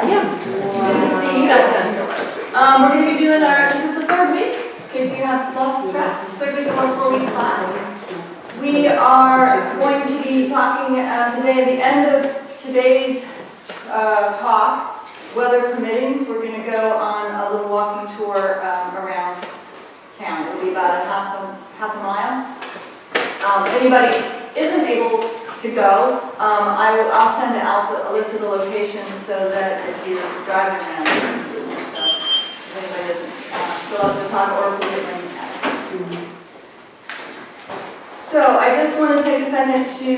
Yeah. Good to see you. We're going to be doing this is the third week, in case you have lost track, this is the third week of our 4-week class. We are going to be talking today, at the end of today's talk, weather permitting, we're going to go on a little walking tour around town. It'll be about half a mile. If anybody isn't able to go, I'll send out a list of the locations so that if you're driving around, you can see them. So if anybody doesn't fill out the talk or put it in text. So I just want to take a second to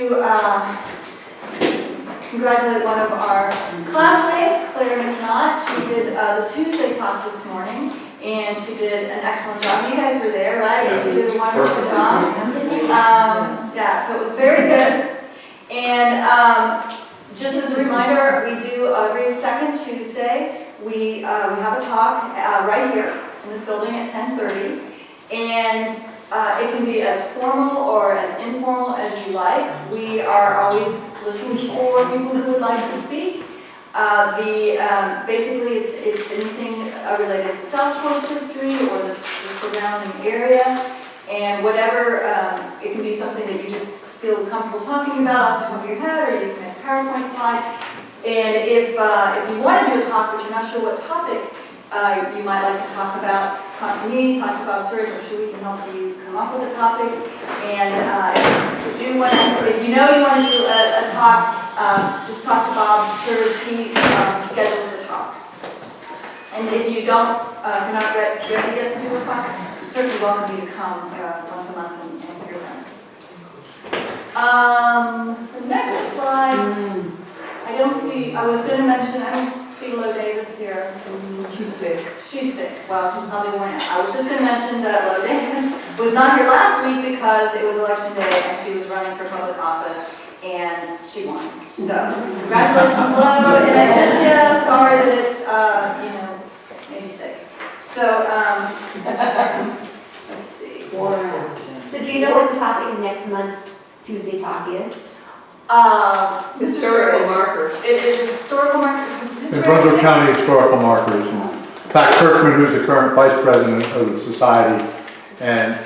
congratulate one of our classmates, Claire McNaught. She did the Tuesday talk this morning, and she did an excellent job. You guys were there, right? Yeah. She did a wonderful job. Yeah, so it was very good. And just as a reminder, we do every second Tuesday, we have a talk right here in this building at 10:30. And it can be as formal or as informal as you like. We are always looking for people who would like to speak. Basically, it's anything related to Southport history or the surrounding area, and whatever. It can be something that you just feel comfortable talking about off the top of your head, or you can make a PowerPoint slide. And if you want to do a talk but you're not sure what topic you might like to talk about, talk to me, talk to Bob Surge. I'm sure we can help you come up with a topic. And if you know you want to do a talk, just talk to Bob Surge. He schedules the talks. And if you don't, if you're not ready yet to do a talk, we certainly welcome you to come once a month and hear them. The next slide, I was going to mention, I don't see Lo Davis here. She's sick. She's sick. Well, she's probably worn out. I was just going to mention that Lo Davis was not here last week because it was election day and she was running for public office and she won. So, congratulations, Lo. And I said, yeah, sorry that it, made you sick. So, let's see. So do you know what the topic of next month's Tuesday talk is? Historical markers. It is historical markers. In Brunswick County Historical Markers. Pat Kirkman, who's the current vice president of the society and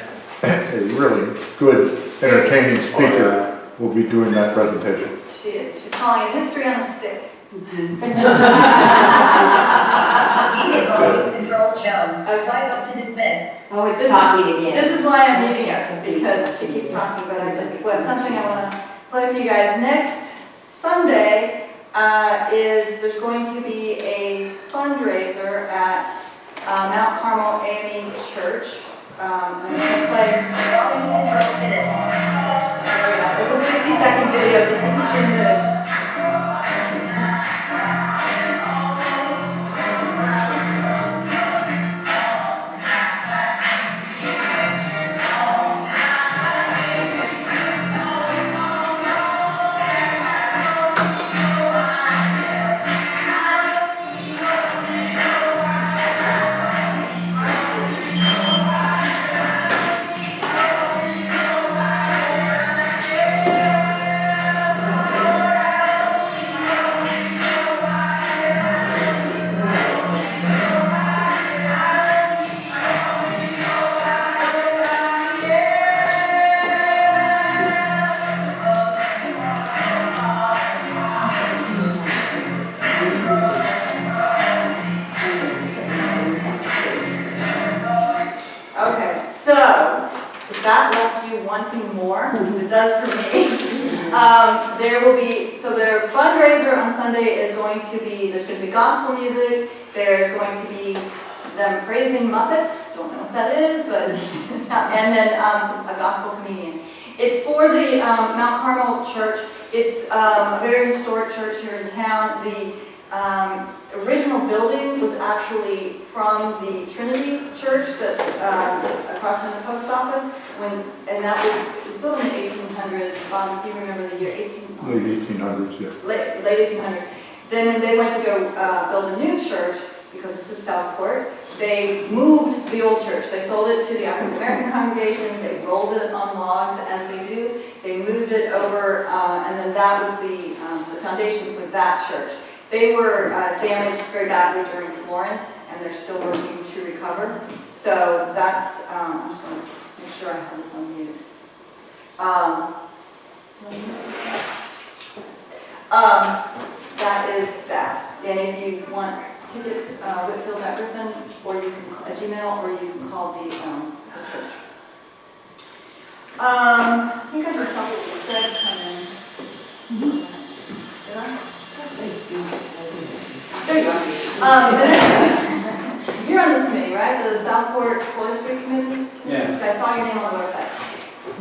a really good, entertaining speaker, will be doing that presentation. She is. She's calling it history on a stick. Volume controls shown. Swipe up to dismiss. Oh, it's talking again. This is why I'm muting her, because she keeps talking, but I just have something I want to play for you guys. Next Sunday there's going to be a fundraiser at Mount Carmel AME Church. I'm going to play. There we go. It's a 60-second video just to put you in the. Wanting more, because it does for me. There will be, so their fundraiser on Sunday is going to be, there's going to be gospel music, there's going to be them praising Muppets, don't know what that is, but it's not, and then a gospel comedian. It's for the Mount Carmel Church. It's a very historic church here in town. The original building was actually from the Trinity Church that's across from the post office, and that was built in the 1800s. Bob, do you remember the year? Late 1800s, yeah. Late 1800s. Then when they went to go build a new church, because this is Southport, they moved the old church. They sold it to the African American congregation. They rolled it on logs as they do. They moved it over, and then that was the foundation for that church. They were damaged very badly during Florence, and they're still working to recover. So that's, I'm just going to make sure I have this unmuted. That is that. And if you want tickets, Whitfield.Griffin, or you can call a Gmail, or you can call the church. I think I just saw Fred come in. Did I? There you go. You're on this committee, right? The Southport Forestry Committee? Yes. I saw your name on the website.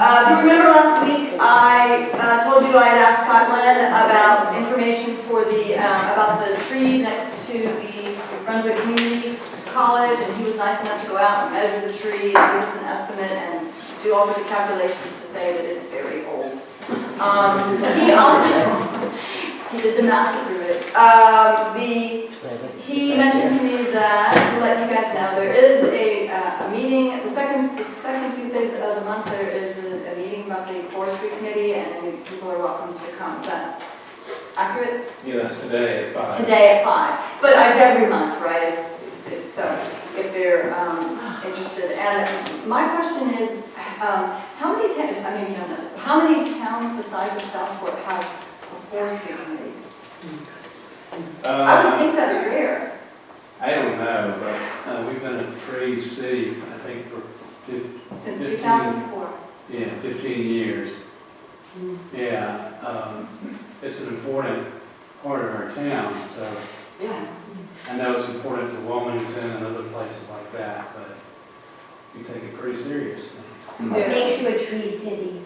If you remember last week, I told you I had asked Scott Glenn about information for the, about the tree next to the Brunswick Community College, and he was nice enough to go out and measure the tree and give us an estimate and do all sorts of calculations to say that it's very old. He also, he did the math to prove it. He mentioned to me that, to let you guys know, there is a meeting, the second Tuesdays of the month, there is a meeting about the Forestry Committee, and people are welcome to come. Is that accurate? Yeah, that's today at 5. Today at 5. But it's every month, right? So if they're interested. And my question is, how many towns, I mean, you don't know this, but how many towns the size of Southport have a forestry committee? I would think that's rare. I don't know, but we've been a tree city, I think, for Since 15 2004. Yeah, 15 years. Yeah, it's an important part of our town, so Yeah. I know it's important to Wilmington and other places like that, but we take it pretty seriously. What makes you a tree city?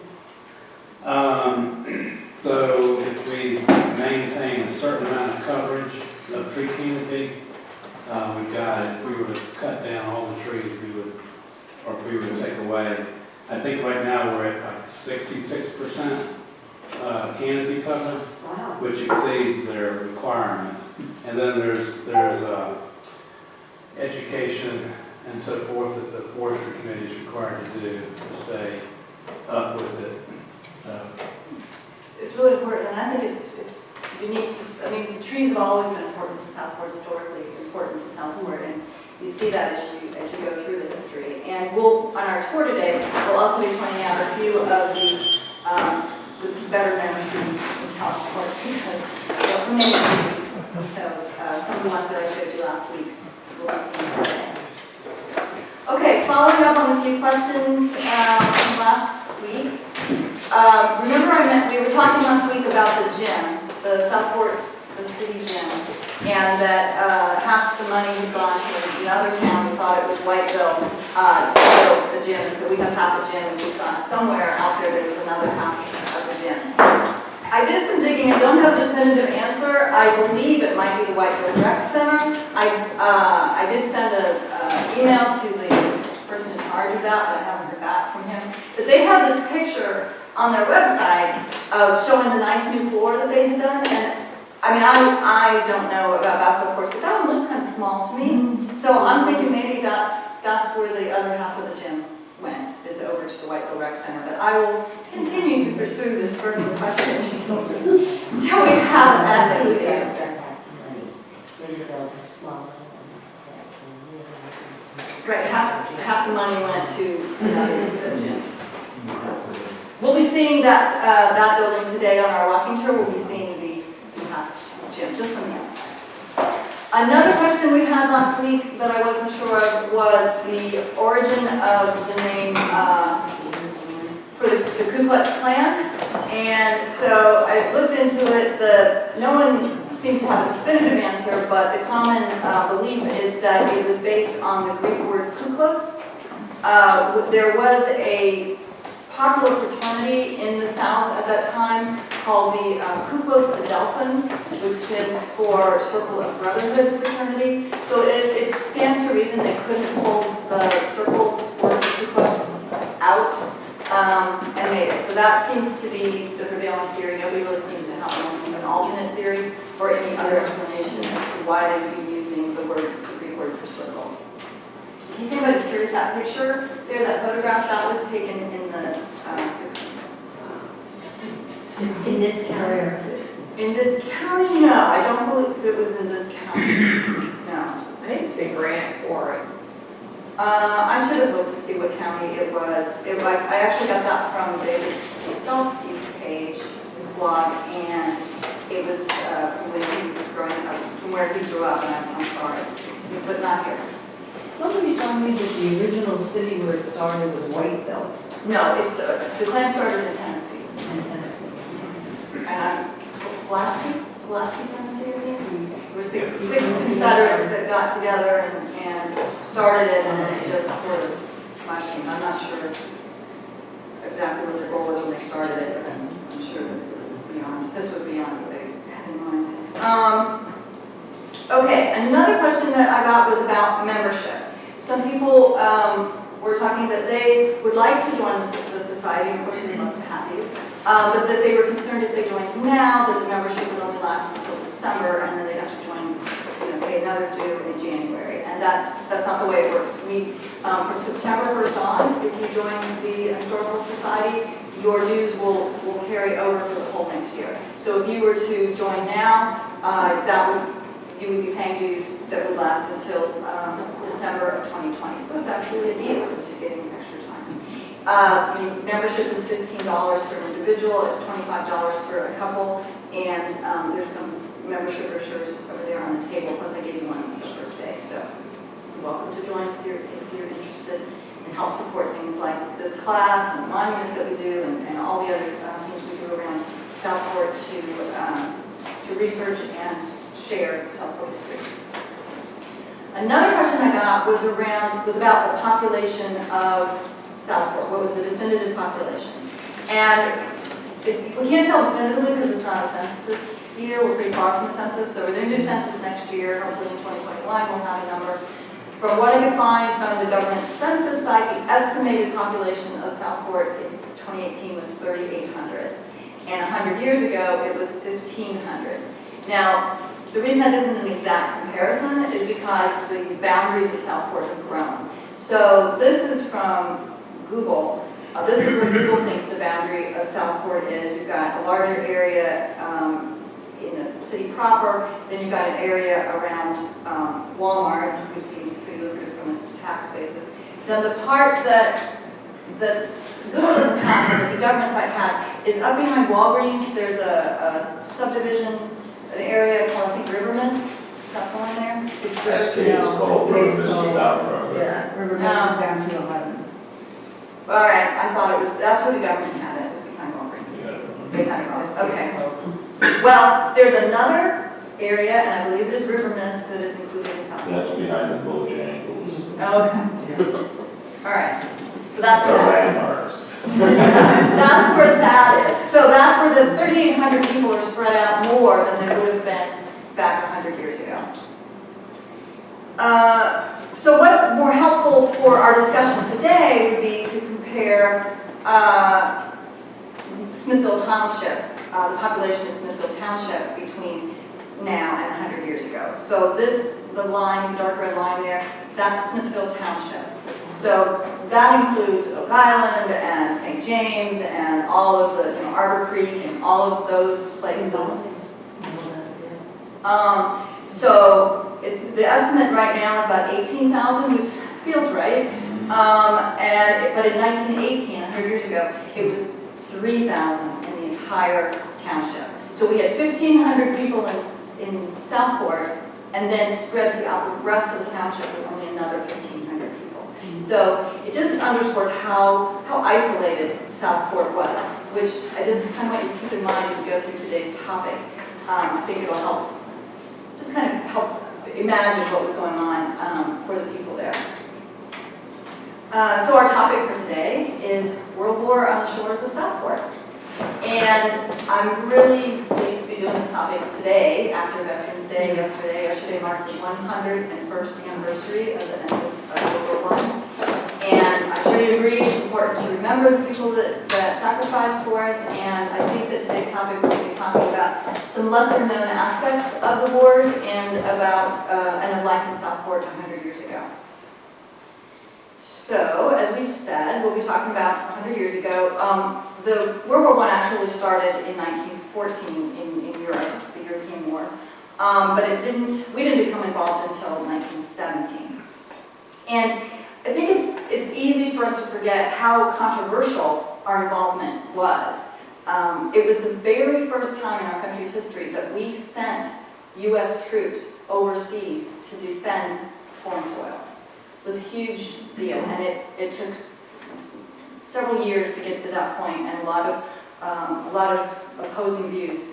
So if we maintain a certain amount of coverage of tree canopy, we've got, if we were to cut down all the trees, we would, or if we were to take away, I think right now we're at like 66% canopy cover, Wow. which exceeds their requirements. And then there's education and so forth that the forestry committee is required to do to stay up with it. It's really important, and I think it's unique to, I mean, the trees have always been important to Southport, historically important to Southport, and you see that as you go through the history. And we'll, on our tour today, we'll also be pointing out a few of the better known trees in Southport, because there are so many trees. So some of the ones that I showed you last week, we'll be seeing today. Okay, following up on a few questions from last week. Remember we were talking last week about the gym, the Southport, the city gym, and that half the money had gone to another town. We thought it was Whiteville, built the gym, so we have half the gym, and we've gone somewhere out there there's another half of the gym. I did some digging. I don't have a definitive answer. I believe it might be the Whiteville Rec Center. I did send an email to the person in charge of that, but I haven't heard back from him. But they have this picture on their website of showing the nice new floor that they had done. And I mean, I don't know about basketball courts, but that one looks kind of small to me. So I'm thinking maybe that's where the other half of the gym went, is over to the Whiteville Rec Center. But I will continue to pursue this burning question until we have an absolute answer. Right, half the money went to the gym. So we'll be seeing that building today on our walking tour. We'll be seeing the half gym just from the outside. Another question we had last week that I wasn't sure of was the origin of the name for the Ku Klux Klan. And so I looked into it. No one seems to have a definitive answer, but the common belief is that it was based on the Greek word kuklus. There was a popular fraternity in the South at that time called the Ku Klux Adelphin, which stands for Circle of Brotherhood fraternity. So it stands to reason they couldn't pull the circle word Ku Klux out and made it. So that seems to be the prevailing theory. Nobody really seems to have an alternate theory or any other explanation as to why they would be using the Greek word for circle. Can anybody curious that picture there, that photograph, that was taken in the 60s? In this county. In this county, no, I don't believe it was in this county, no. I think it's a grant for it. I should have looked to see what county it was. I actually got that from David Selski's page, his blog, and it was from when he was growing up, from where he grew up, and I'm sorry, but not here. Somebody told me that the original city where it started was Whiteville No, the clan started in Tennessee. in Tennessee. Pulaski, Tennessee, I think. There were six Confederates that got together and started it, and then it just sort of flashed. I'm not sure exactly what the goal was when they started it, but I'm sure that it was beyond, this was beyond what they had in mind. Okay, another question that I got was about membership. Some people were talking that they would like to join the society, of course we'd love to have you, but that they were concerned if they joined now, that the membership would only last until December, and then they'd have to join, pay another due in January. And that's not the way it works. From September 1st on, if you join the Historical Society, your dues will carry over for the whole next year. So if you were to join now, you would be paying dues that would last until December of 2020. So it's actually a deal because you're getting extra time. The membership is $15 for an individual, it's $25 for a couple, and there's some membership brochures over there on the table, plus I gave you one the first day. So you're welcome to join if you're interested and help support things like this class and the monuments that we do and all the other things we do around Southport to research and share Southport history. Another question I got was about the population of Southport. What was the definitive population? And we can't tell definitively because it's not a census year. We're pretty far from the census, so we're going to do census next year. Hopefully in 2021 we'll have a number. From what I could find from the government census site, the estimated population of Southport in 2018 was 3,800. And 100 years ago, it was 1,500. Now, the reason that isn't an exact comparison is because the boundaries of Southport have grown. So this is from Google. This is where Google thinks the boundary of Southport is. You've got a larger area in the city proper, then you've got an area around Walmart, which seems pretty lucrative from a tax basis. Then the part that Google doesn't have, but the government site had, is up behind Walgreens. There's a subdivision, an area called, I think, River Mist. Is that the one there? SK is called River Mist without River. Yeah, River Mist is down to 11. All right, I thought it was, that's where the government had it, it was behind Walgreens. They had it wrong, okay. Well, there's another area, and I believe it is River Mist, that is included in South. That's behind the Bojangles. Okay. All right, so that's The where that is. landmarks. That's where that is. So that's where the 3,800 people are spread out more than they would have been back 100 years ago. So what's more helpful for our discussion today would be to compare Smithville Township, the population of Smithville Township between now and 100 years ago. So the line, the dark red line there, that's Smithville Township. So that includes Oak Island and St. James and all of the, Arbor Creek and all of those places. The estimate right now is about 18,000, which feels right. But in 1918, 100 years ago, it was 3,000 in the entire township. So we had 1,500 people in Southport, and then spread throughout the rest of the township was only another 1,500 people. So it just underscores how isolated Southport was, which I just kind of want you to keep in mind as we go through today's topic. I think it'll help, just kind of help imagine what was going on for the people there. So our topic for today is World War on the Shores of Southport. And I'm really pleased to be doing this topic today after Veterans Day. Yesterday marked the 101st anniversary of the end of World War I. And I'm sure you agree it's important to remember the people that sacrificed for us. And I think that today's topic we're going to be talking about some lesser known aspects of the wars and about and of life in Southport 100 years ago. So, as we said, we'll be talking about 100 years ago. The World War I actually started in 1914 in Europe, the European War. But we didn't become involved until 1917. And I think it's easy for us to forget how controversial our involvement was. It was the very first time in our country's history that we sent U.S. troops overseas to defend foreign soil. It was a huge deal, and it took several years to get to that point, and a lot of opposing views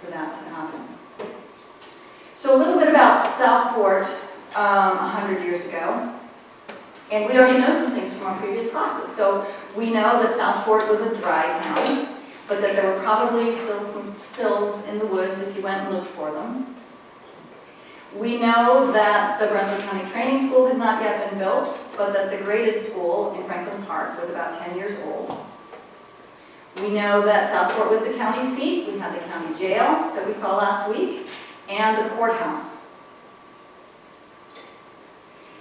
for that to happen. So a little bit about Southport 100 years ago. And we already know some things from our previous classes. So we know that Southport was a dry town, but that there were probably still some stills in the woods if you went and looked for them. We know that the Brunswick County Training School had not yet been built, but that the graded school in Franklin Park was about 10 years old. We know that Southport was the county seat. We had the county jail that we saw last week, and the courthouse.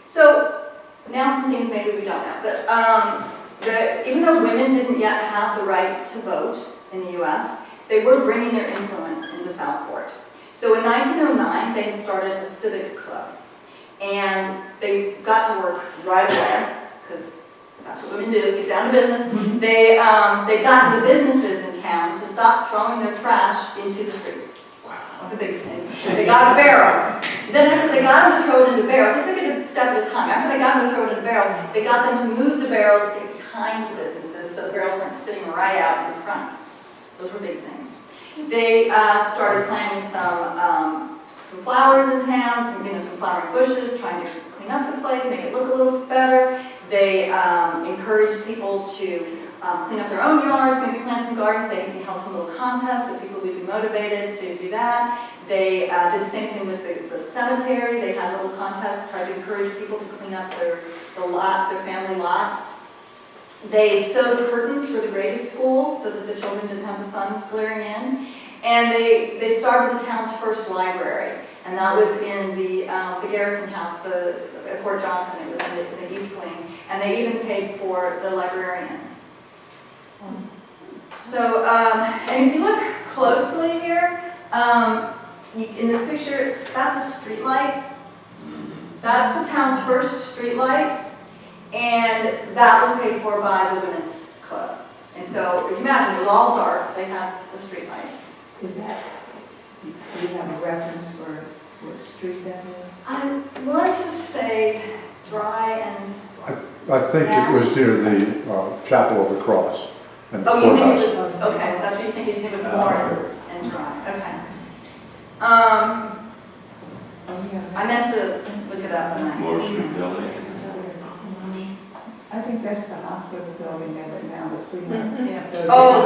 So now some things maybe we don't know. But even though women didn't yet have the right to vote in the U.S., they were bringing their influence into Southport. So in 1909, they had started a civic club. And they got to work right away, because that's what women do, get down to business. They got the businesses in town to stop throwing their trash into the streets. That's a big thing. They got barrels. Then after they got them to throw it into barrels, they took it a step at a time. After they got them to throw it into barrels, they got them to move the barrels behind the businesses so the barrels weren't sitting right out in front. Those were big things. They started planting some flowers in town, some flowering bushes, trying to clean up the place, make it look a little better. They encouraged people to clean up their own yards, maybe plant some gardens. They held some little contests so people would be motivated to do that. They did the same thing with the cemetery. They had little contests, tried to encourage people to clean up their lots, their family lots. They sewed curtains for the graded school so that the children didn't have the sun glaring in. And they started the town's first library. And that was in the Garrison House at Fort Johnson. It was in the East Wing. And they even paid for the librarian. So, and if you look closely here, in this picture, that's a street light. That's the town's first street light, and that was paid for by the women's club. And so, if you imagine, it was all dark. They had the street light. Is that, do you have a reference for what street that is? I want to say dry and... I think it was near the Chapel of the Cross and the Oh, you think courthouse. it was, okay, that's what you think it was more and dry, okay. I meant to look it up. Floor Street building. I think that's the hospital building there right now, the flea market. Mhm. Oh,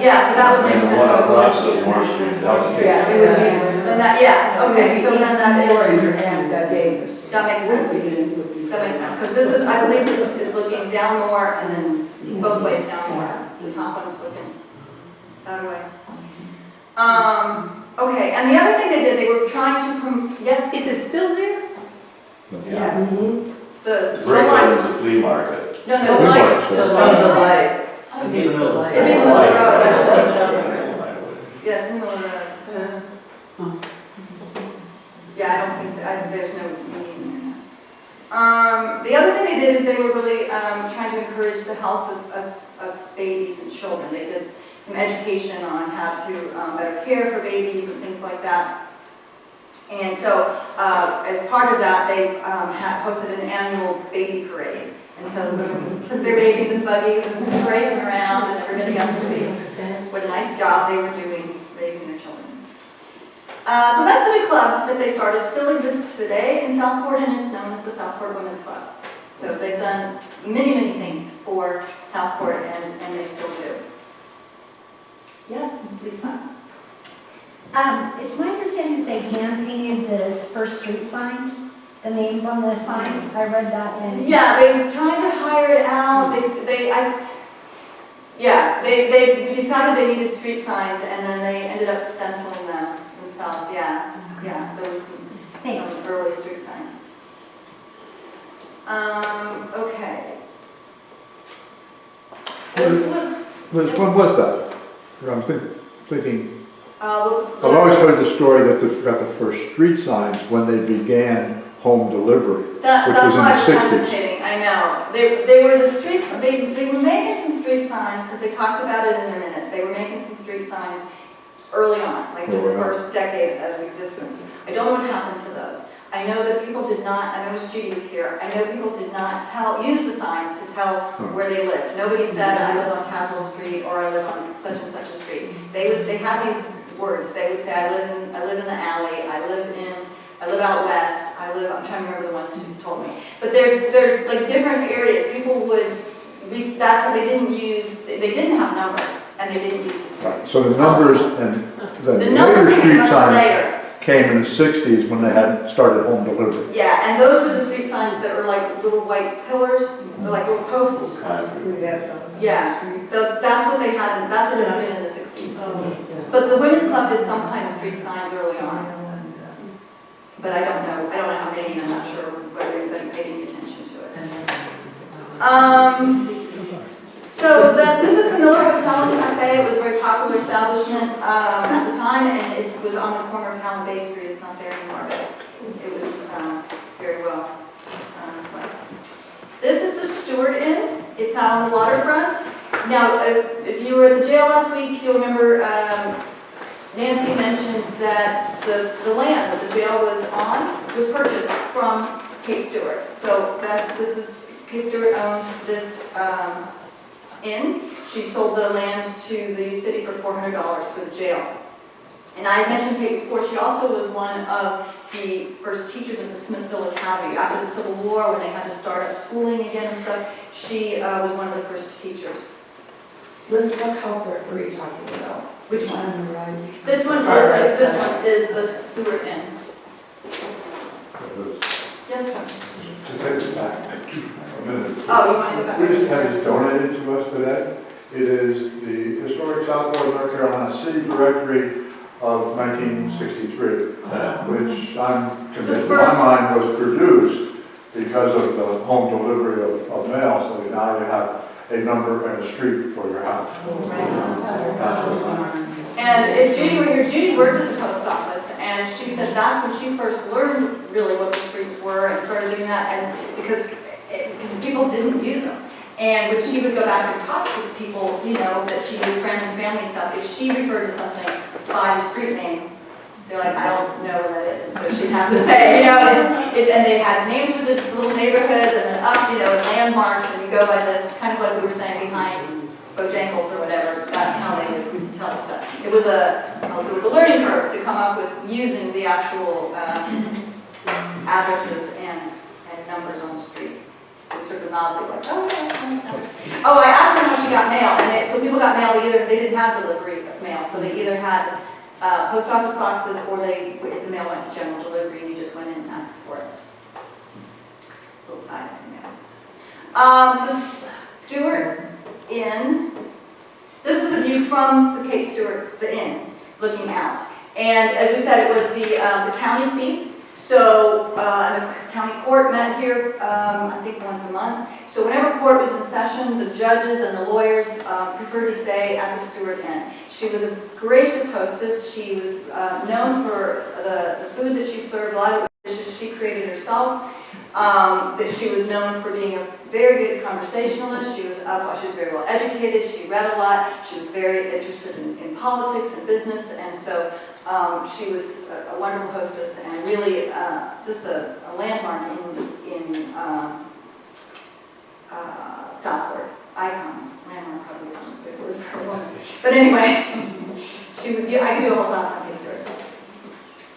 yeah, so that would make And the one across sense. the Moore Street building. Yeah, it would be. Then that, yes, okay, so then that is, And Davis. that makes sense. That makes sense, because this is, I believe this is looking down more and then both ways down more. The top one is looking that way. Okay, and the other thing they did, they were trying to, yes, Is it still there? Yeah. the The brick building's a flea market. No, The the light. light. The Oh, light. the light. It'd be in the middle of the The road. lights that's- are- Yeah, it's in the middle of the road. Yeah, I don't think, there's no meaning there. The other thing they did is they were really trying to encourage the health of babies and children. They did some education on how to better care for babies and things like that. And so, as part of that, they had hosted an annual baby parade. And so they put their babies in buggies and parade them around, and everybody got to see what a nice job they were doing raising their children. So that civic club that they started still exists today in Southport, and it's known as the Southport Women's Club. So they've done many, many things for Southport, and they still do. Yes, Lisa? It's my understanding that they hand painted the first street signs, the names on the signs. I read that in. Yeah, they tried to hire it out. They decided they needed street signs, and then they ended up stenciling them themselves. Yeah, there were some Thanks. early street signs. Okay. This was, Liz, when was that? I'm thinking, the- I've always heard the story that they got the first street signs when they began home delivery. That, which that's was in why I the was 60s. hesitating, I know. They were the streets, they were making some street signs, because they talked about it in their minutes. They were making some street signs early on, like in the Early on. first decade of existence. I don't know what happened to those. I know that people did not, I know Judy was here, I know people did not use the signs to tell where they lived. Nobody said, I live on Caswell Street, or I live on such and such a street. They had these words. They would say, I live in the alley, I live out west, I'm trying to remember the ones she's told me. But there's like different areas. People would, that's how they didn't have numbers, and they didn't use the streets. Right, so the numbers and the The later numbers came street much signs later. came in the 60s when they had started home delivery. Yeah, and those were the street signs that were like little white pillars, or like little posts. Concrete. Yeah, that's what they had, that's what they put in the 60s. But the Women's Club did some kind of street signs early on. But I don't know how many, and I'm not sure whether anybody paid any attention to it. So this is the Miller Hotel and Cafe. It was a very popular establishment at the time, and it was on the corner of Hallam Bay Street. It's not there anymore, but it was very well run. This is the Stewart Inn. It's out on the waterfront. Now, if you were at the jail last week, you'll remember Nancy mentioned that the land that the jail was on was purchased from Kate Stewart. So Kate Stewart owned this inn. She sold the land to the city for $400 for the jail. And I mentioned Kate before, she also was one of the first teachers at the Smithville Academy. After the Civil War, when they had to start up schooling again and stuff, she was one of the first teachers. Liz, what house are you talking about? Which one? On the right. This one is the Stewart Inn. Yes, sir. To take it back a minute. Oh, you want to go back? We just had it donated to us today. It is the Historic Southport, North Carolina City Directory of 1963, which I'm convinced in my mind was produced because of the home delivery of mail, so that now you have a number and a street for your house. And if Judy were here, Judy worked at the post office, and she said that's when she first learned really what the streets were and started doing that, and because people didn't use them. And when she would go back and talk to people, you know, that she knew, friends and family and stuff, if she referred to something by the street name, they're like, I don't know where that is. And so she'd have to say, you know, and they had names for the little neighborhoods, and then up, you know, and landmarks, and you go by this, kind of what we were saying behind Bojangles or whatever. That's how they would tell us stuff. It was a learning curve to come up with using the actual addresses and numbers on the streets. It's sort of novelty, like, oh, okay. Oh, I asked her how she got mail, and so people got mail. They didn't have delivery of mail, so they either had post office boxes, or the mail went to general delivery, and you just went in and asked for it. Little side thing there. The Stewart Inn. This is a view from the Kate Stewart, the inn, looking out. And as we said, it was the county seat. So the county court met here, I think once a month. So whenever court was in session, the judges and the lawyers preferred to stay at the Stewart Inn. She was a gracious hostess. She was known for the food that she served, a lot of dishes she created herself. That she was known for being a very good conversationalist. She was very well educated. She read a lot. She was very interested in politics and business, and so she was a wonderful hostess and really just a landmark in Southport. Icon. Landmark probably not a good word for a woman. But anyway, I could do a whole class on history.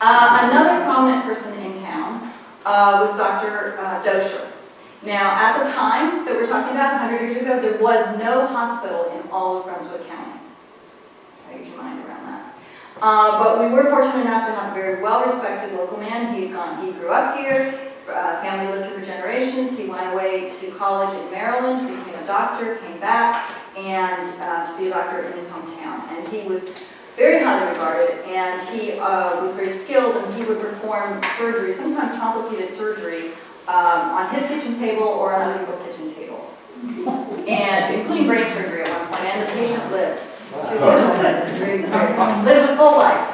Another prominent person in town was Dr. Dosher. Now, at the time that we're talking about, 100 years ago, there was no hospital in all of Brunswick County. Use your mind around that. But we were fortunate enough to have a very well-respected local man. He grew up here. Family lived here for generations. He went away to college in Maryland, became a doctor, came back, and to be a doctor in his hometown. And he was very highly regarded, and he was very skilled, and he would perform surgery, sometimes complicated surgery, on his kitchen table or on other people's kitchen tables. And including brain surgery at one point, and the patient lived. Lived a full life.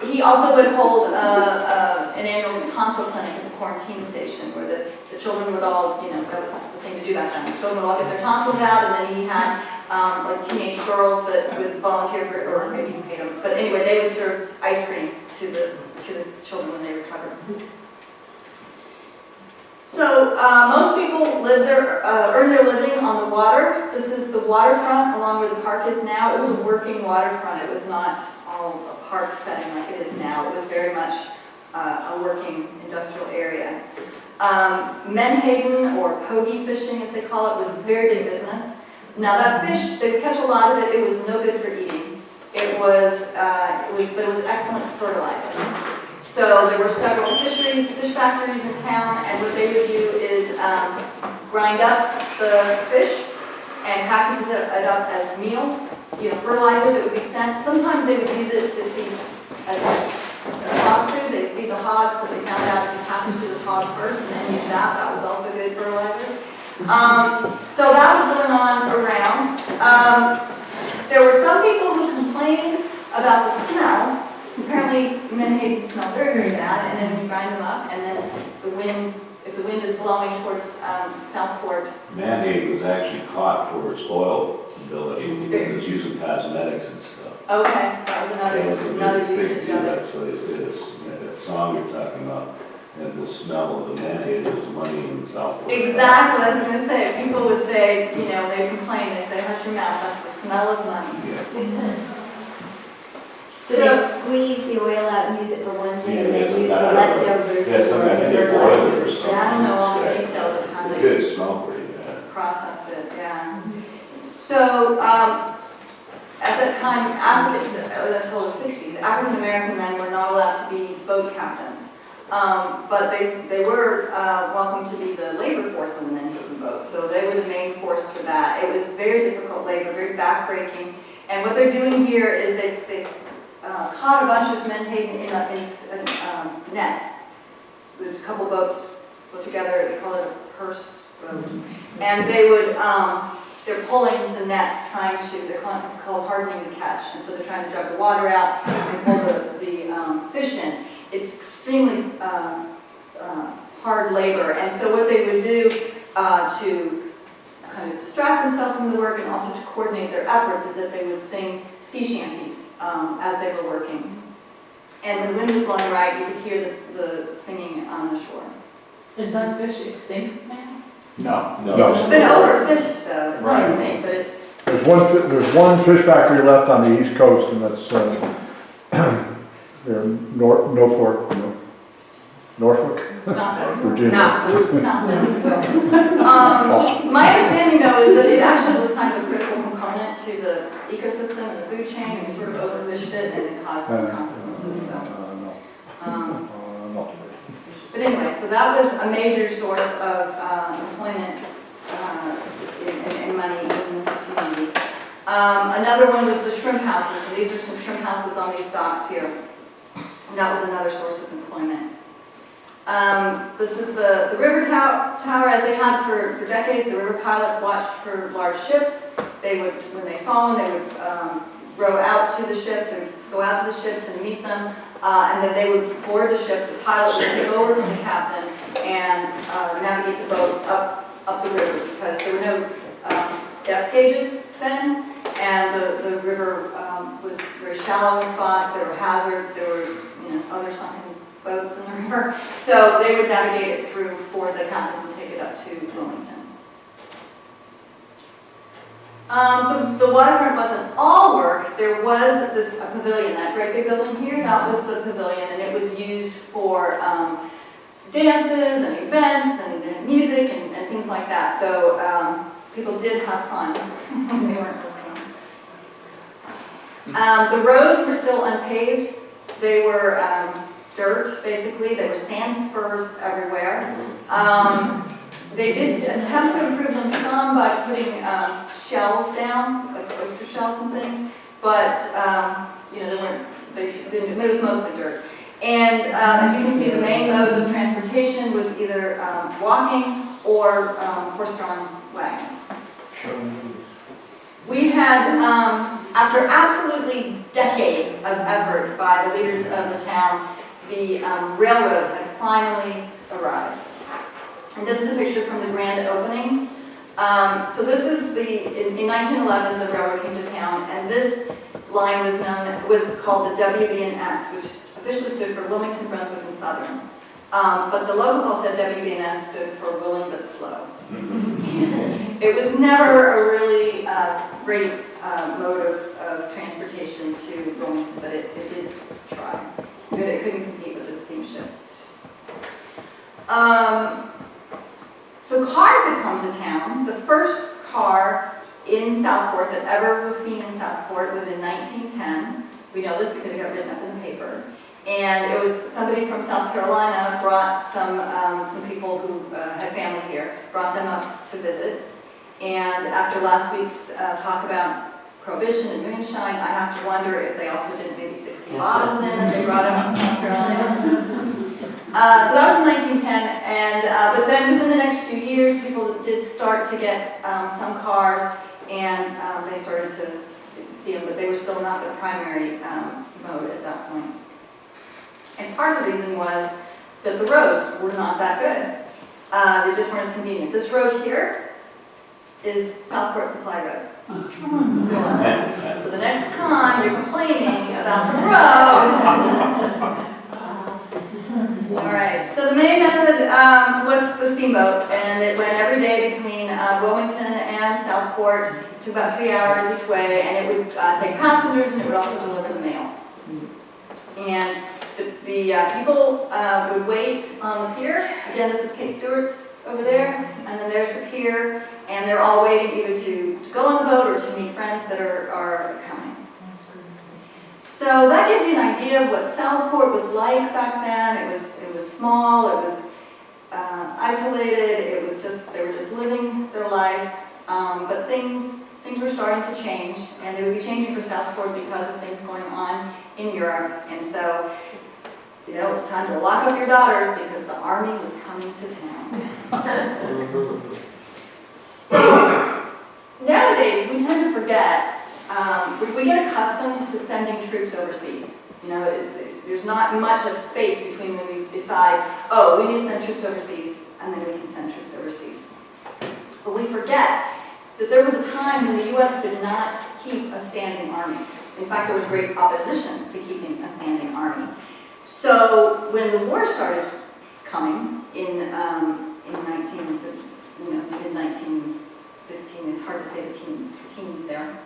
He also would hold an annual tonsil clinic at the quarantine station where the children would all, you know, that was the thing to do back then. The children would all get their tonsils out, and then he had like teenage girls that would volunteer for, or maybe he paid them. But anyway, they would serve ice cream to the children when they recovered. So most people live there, earn their living on the water. This is the waterfront along where the park is now. It was a working waterfront. It was not all a park setting like it is now. It was very much a working industrial area. Menhaden, or pogie fishing as they call it, was a very big business. Now that fish, they would catch a lot of it. It was no good for eating. But it was excellent fertilizer. So there were several fish factories in town, and what they would do is grind up the fish and package it up as meal, fertilizer that would be sent. Sometimes they would use it to feed as hog food. They'd feed the hogs, but they found out if you pass it through the hog first and then use that, that was also good fertilizer. So that was going on around. There were some people who complained about the smell. Apparently, menhaden smell very, very bad, and then you grind them up, and then if the wind is blowing towards Southport. Menhaden was actually caught for its oil ability because it was using cosmetics and stuff. Okay, that was another big usage deal. of it. That's what it is. That song you're talking about, and the smell of the menhaden was money in Southport. Exactly, I was going to say. People would say, they complain, they say, hush your mouth, that's the smell of money. Yeah. So they squeeze the oil out and use it for one thing, and then Yeah, use the yeah, leftovers yeah, some for kind of fertilizer. boiler or something. Yeah, I don't know all the Yeah. details of how It they did smell pretty bad. processed it, yeah. So, at that time, until the 60s, African American men were not allowed to be boat captains. But they were welcome to be the labor force on the Menhaden boat, so they were the main force for that. It was very difficult labor, very backbreaking, and what they're doing here is they caught a bunch of menhaden in nets. There's a couple boats put together, they call it a purse boat, and they would they're pulling the nets, it's called hardening the catch, and so they're trying to drag the water out and pull the fish in. It's extremely hard labor, and so what they would do to kind of distract themselves from the work and also to coordinate their efforts is that they would sing sea shanties as they were working. And when the wind was blowing right, you could hear the singing on the shore. Is that fish extinct now? No. No. It's been overfished though, it's not Right. extinct, but it's, There's one fish factory left on the East Coast, and that's Norfolk, not Virginia. my understanding though is that it actually was kind of a critical component to the ecosystem and the food chain, and we sort of overfished it and it caused some consequences, so. No. But anyway, so that was a major source of employment and money in the community. Another one was the shrimp houses, and these are some shrimp houses on these docks here. And that was another source of employment. This is the river tower, as they had for decades. The river pilots watched for large ships. They would, when they saw them, they would row out to the ships, they would go out to the ships and meet them, and then they would board the ship. The pilot would take over from the captain and navigate the boat up the river, because there were no depth gauges then, and the river was very shallow in spots. There were hazards. There were other sunken boats in the river, so they would navigate it through for the captains and take it up to Wilmington. The waterfront wasn't all work. There was this pavilion, that great big building here, that was the pavilion, and it was used for dances and events and music and things like that. So people did have fun when they weren't working. The roads were still unpaved. They were dirt, basically. There were sand spurs everywhere. They did attempt to improve them some by putting shells down, like oyster shells and things, but they weren't. They didn't. It was mostly dirt. And as you can see, the main modes of transportation was either walking or horse-drawn wagons. We had, after absolutely decades of effort by the leaders of the town, the railroad had finally arrived. And this is a picture from the grand opening. So this is in 1911, the railroad came to town, and this line was called the WB&S, which officially stood for Wilmington, Brunswick, and Southern. But the locals all said WB&S stood for willing but slow. It was never a really great mode of transportation to Wilmington, but it did try. But it couldn't compete with the steamship. So cars had come to town. The first car in Southport that ever was seen in Southport was in 1910. We know this because it got written up in the paper. And it was somebody from South Carolina brought some people who had family here, brought them up to visit. And after last week's talk about prohibition and moonshine, I have to wonder if they also didn't maybe stick a few bottles in that they brought up from South Carolina. So that was in 1910, and but then within the next few years, people did start to get some cars, and they started to see them, but they were still not the primary mode at that point. And part of the reason was that the roads were not that good. They just weren't as convenient. This road here is Southport Supply Road. So the next time you're complaining about the road, all right, so the main method was the steamboat, and it went every day between Wilmington and Southport. It took about 3 hours each way, and it would take passengers, and it would also deliver the mail. And the people would wait on the pier. Again, this is Kate Stewart's over there, and then there's the pier, and they're all waiting either to go on the boat or to meet friends that are coming. So that gives you an idea of what Southport was like back then. It was small, it was isolated, it was just, they were just living their life, but things were starting to change, and they would be changing for Southport because of things going on in Europe. And so, you know, it's time to lock up your daughters because the army was coming to town. So nowadays, we tend to forget. We get accustomed to sending troops overseas. You know, there's not much of space between when we decide, oh, we need to send troops overseas, and then we can send troops overseas. But we forget that there was a time when the U.S. did not keep a standing army. In fact, there was great opposition to keeping a standing army. So when the war started coming in mid-1915, it's hard to say the teens there.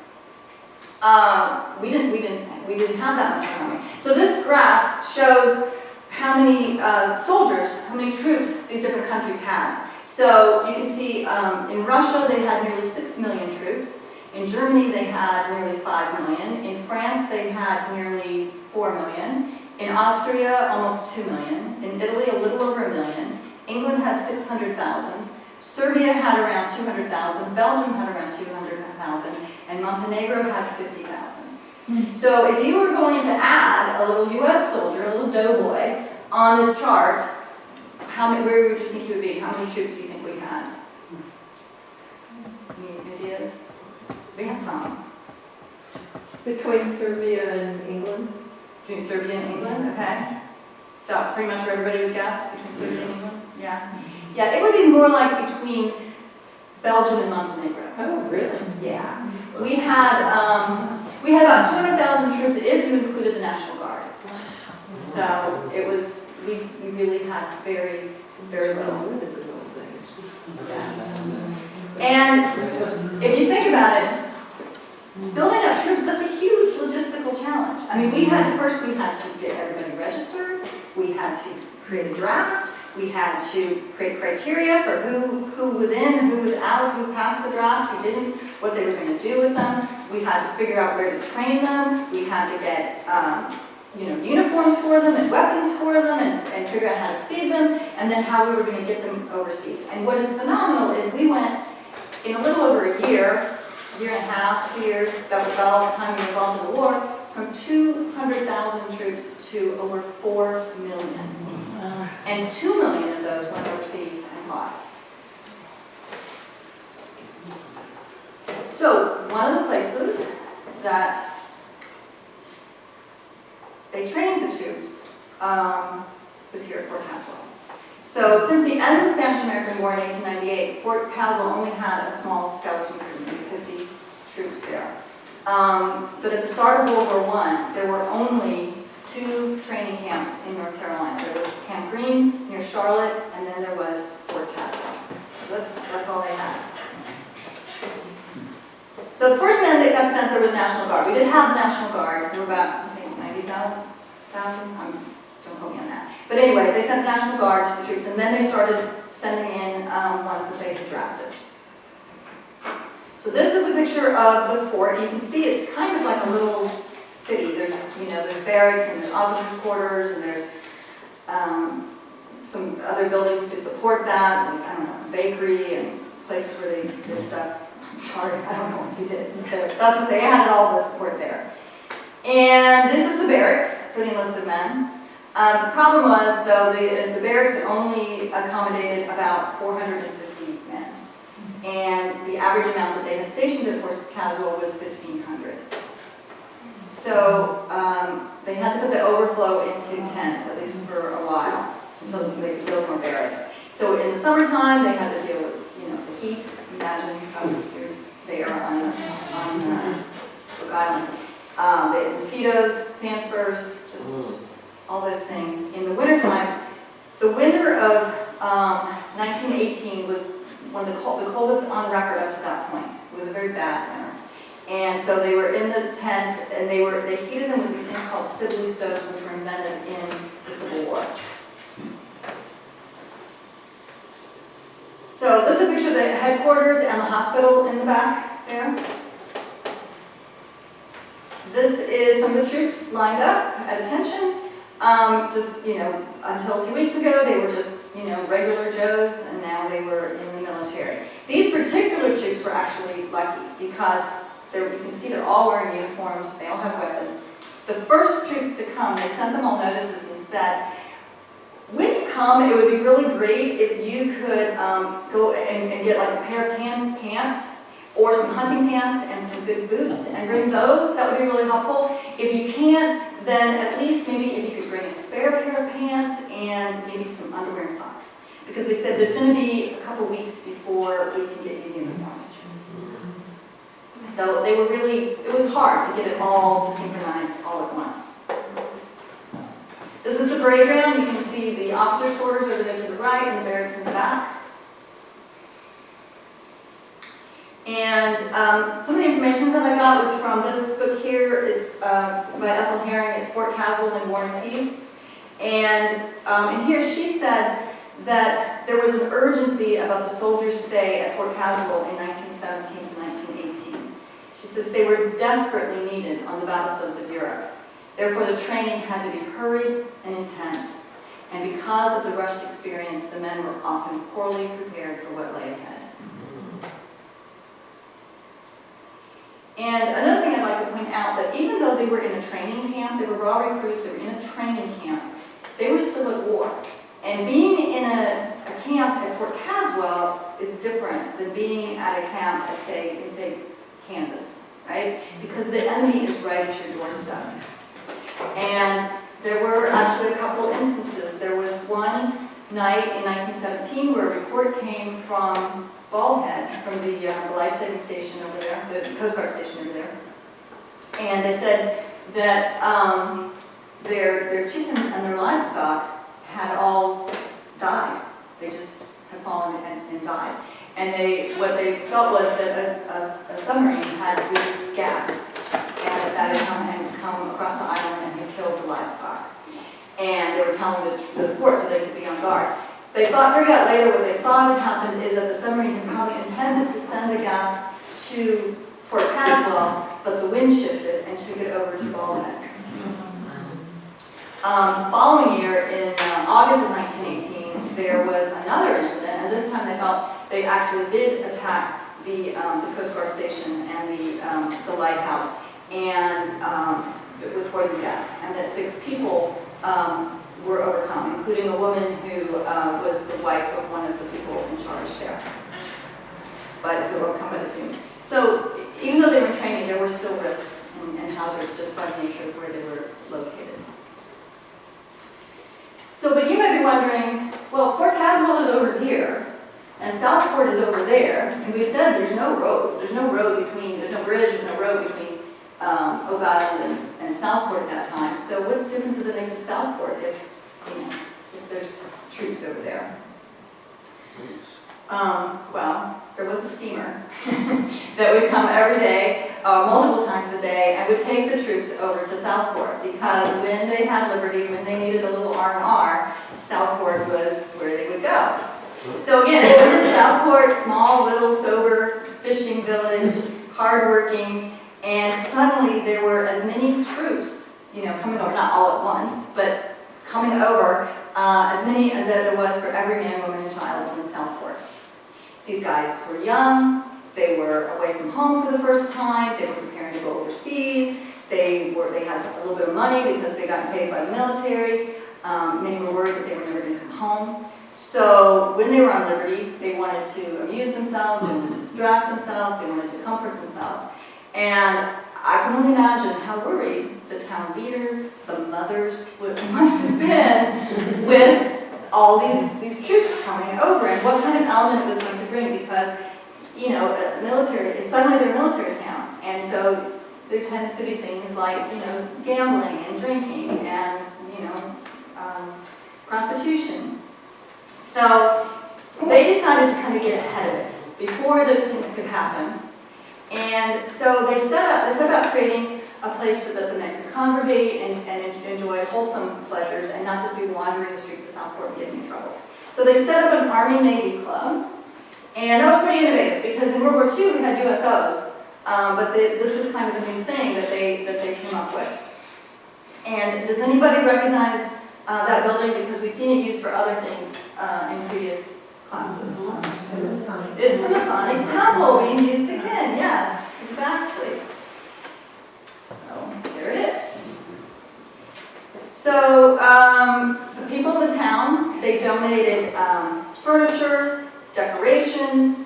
We didn't have that much army. So this graph shows how many soldiers, how many troops these different countries had. So you can see in Russia they had nearly 6 million troops. In Germany they had nearly 5 million. In France they had nearly 4 million. In Austria almost 2 million. In Italy a little over 1 million. England had 600,000. Serbia had around 200,000. Belgium had around 200,000. And Montenegro had 50,000. So if you were going to add a little U.S. soldier, a little doughboy, on this chart, where would you think he would be? How many troops do you think we had? Any ideas? We had some. Between Serbia and England? Between Serbia and England, okay. So pretty much where everybody would guess, between Serbia and England? Yeah. Yeah, it would be more like between Belgium and Montenegro. Oh, really? Yeah. We had about 200,000 troops if you included the National Guard. So it was, we really had very, very little. Yeah. And if you think about it, building up troops, that's a huge logistical challenge. I mean, we had to get everybody registered, we had to create a draft, we had to create criteria for who was in, who was out, who passed the draft, who didn't, what they were going to do with them. We had to figure out where to train them. We had to get uniforms for them and weapons for them and figure out how to feed them and then how we were going to get them overseas. And what is phenomenal is we went in a little over a year and a half, 2 years, that was about all the time we were involved in the war, from from 200,000 troops to over 4 million. And 2 million of those went overseas and fought. So one of the places that they trained the troops was here at Fort Caswell. So since the end of the Spanish-American War in 1898, Fort Caswell only had a small skeleton crew, maybe 50 troops there. But at the start of World War I, there were only 2 training camps in North Carolina. There was Camp Green near Charlotte, and then there was Fort Caswell. So that's all they had. So the first men that got sent there was the National Guard. We did have the National Guard. There were about, I think, 90,000. Don't quote me on that. But anyway, they sent the National Guard to the troops, and then they started sending in ones that they had drafted. So this is a picture of the fort. You can see it's kind of like a little city. There's, there's barracks, and there's officers' quarters, and there's some other buildings to support that, like, I don't know, bakery and places where they did stuff. Sorry, I don't know if you did. That's what they had, all the support there. And this is the barracks for the enlisted men. The problem was, though, the barracks only accommodated about 450 men. And the average amount that they had stationed at Fort Caswell was 1,500. So they had to put the overflow into tents, at least for a while, until they could build more barracks. So in the summertime, they had to deal with, the heat. Imagine here's there on Cook Island. They had mosquitoes, sand spurs, just all those things. In the wintertime, the winter of 1918 was one of the coldest on record up to that point. It was a very bad winter. And so they were in the tents, and they heated them with these things called Sibley stoves, which were invented in the Civil War. So this is a picture of the headquarters and the hospital in the back there. This is some of the troops lined up at attention. Until a few weeks ago, they were just, regular Joes, and now they were in the military. These particular troops were actually lucky because you can see they're all wearing uniforms, they all have weapons. The first troops to come, they sent them all notices and said, when you come, it would be really great if you could go and get like a pair of tan pants or some hunting pants and some good boots and bring those. That would be really helpful. If you can't, then at least maybe if you could bring a spare pair of pants and maybe some underwear and socks. Because they said there's going to be a couple weeks before we can get you uniforms. So it was hard to get it all to synchronize all at once. This is the parade ground. You can see the officers' quarters over there to the right and the barracks in the back. And some of the information that I got was from this book here. It's by Ethel Herring. It's Fort Caswell in War and Peace. And in here she said that there was an urgency about the soldiers' stay at Fort Caswell in 1917 to 1918. She says they were desperately needed on the battlefields of Europe. Therefore, the training had to be hurried and intense. And because of the rushed experience, the men were often poorly prepared for what lay ahead. And another thing I'd like to point out, that even though they were in a training camp, they were raw recruits, they were in a training camp, they were still at war. And being in a camp at Fort Caswell is different than being at a camp at, say, Kansas, right? Because the enemy is right at your doorstep. And there were actually a couple instances. There was one night in 1917 where a report came from Baldhead, from the life-saving station over there, the Coast Guard station over there. And they said that their chickens and their livestock had all died. They just had fallen and died. And what they felt was that a submarine had released gas, and that had come across the island and had killed the livestock. And they were telling the fort so they could be on guard. They figured out later what they thought had happened is that the submarine had probably intended to send the gas to Fort Caswell, but the wind shifted and took it over to Baldhead. Following year, in August of 1918, there was another incident, and this time they felt they actually did attack the Coast Guard station and the lighthouse, and with poison gas, and that 6 people were overcome, including a woman who was the wife of one of the people in charge there. But they were overcome by the fumes. So even though they were training, there were still risks and hazards just by the nature of where they were located. So, but you may be wondering, well, Fort Caswell is over here, and Southport is over there, and we've said there's no roads, there's no road between, there's no bridge, there's no road between Oak Island and Southport at that time. So what difference does it make to Southport if, if there's troops over there? Well, there was a steamer that would come every day, multiple times a day, and would take the troops over to Southport, because when they had liberty, when they needed a little R&R, Southport was where they would go. So again, Southport, small, little, sober fishing village, hardworking, and suddenly there were as many troops, coming over, not all at once, but coming over, as many as there was for every man, woman, and child in Southport. These guys were young, they were away from home for the first time, they were preparing to go overseas, they had a little bit of money because they got paid by the military. Many were worried that they were never going to come home. So when they were on liberty, they wanted to amuse themselves, they wanted to distract themselves, they wanted to comfort themselves. And I can only imagine how worried the town leaders, the mothers must have been with all these troops coming over, and what kind of element it was going to bring, because, military, suddenly they're a military town, and so there tends to be things like, gambling and drinking and, prostitution. So they decided to kind of get ahead of it before those things could happen. And so they set about creating a place that the men could congregate and enjoy wholesome pleasures and not just be wandering the streets of Southport and getting in trouble. So they set up an Army-Navy club, and that was pretty innovative because in World War II we had USOs, but this was kind of a new thing that they came up with. And does anybody recognize that building? Because we've seen it used for other things in previous classes. It's the Masonic Temple being used again, yes, exactly. So there it is. So the people of the town, they donated furniture, decorations,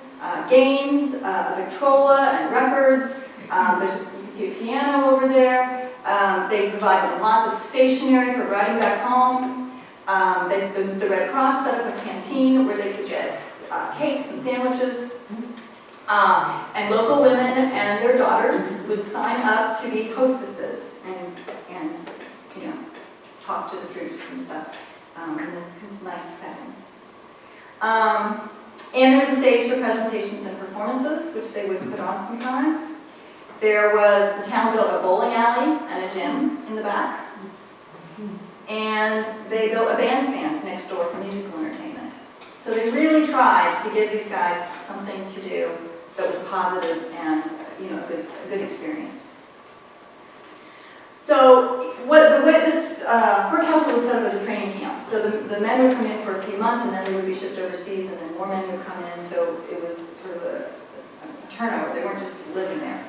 games, a Victrola and records. You can see a piano over there. They provided lots of stationery for riding back home. The Red Cross set up a canteen where they could get cakes and sandwiches. And local women and their daughters would sign up to be hostesses and talk to the troops and stuff in a nice setting. And there was a stage for presentations and performances, which they would put on sometimes. The town built a bowling alley and a gym in the back. And they built a bandstand next door for musical entertainment. So they really tried to give these guys something to do that was positive and a good experience. So the way this Fort Caswell was set up as a training camp. So the men would come in for a few months and then they would be shipped overseas, and then more men would come in. So it was sort of a turnover. They weren't just living there.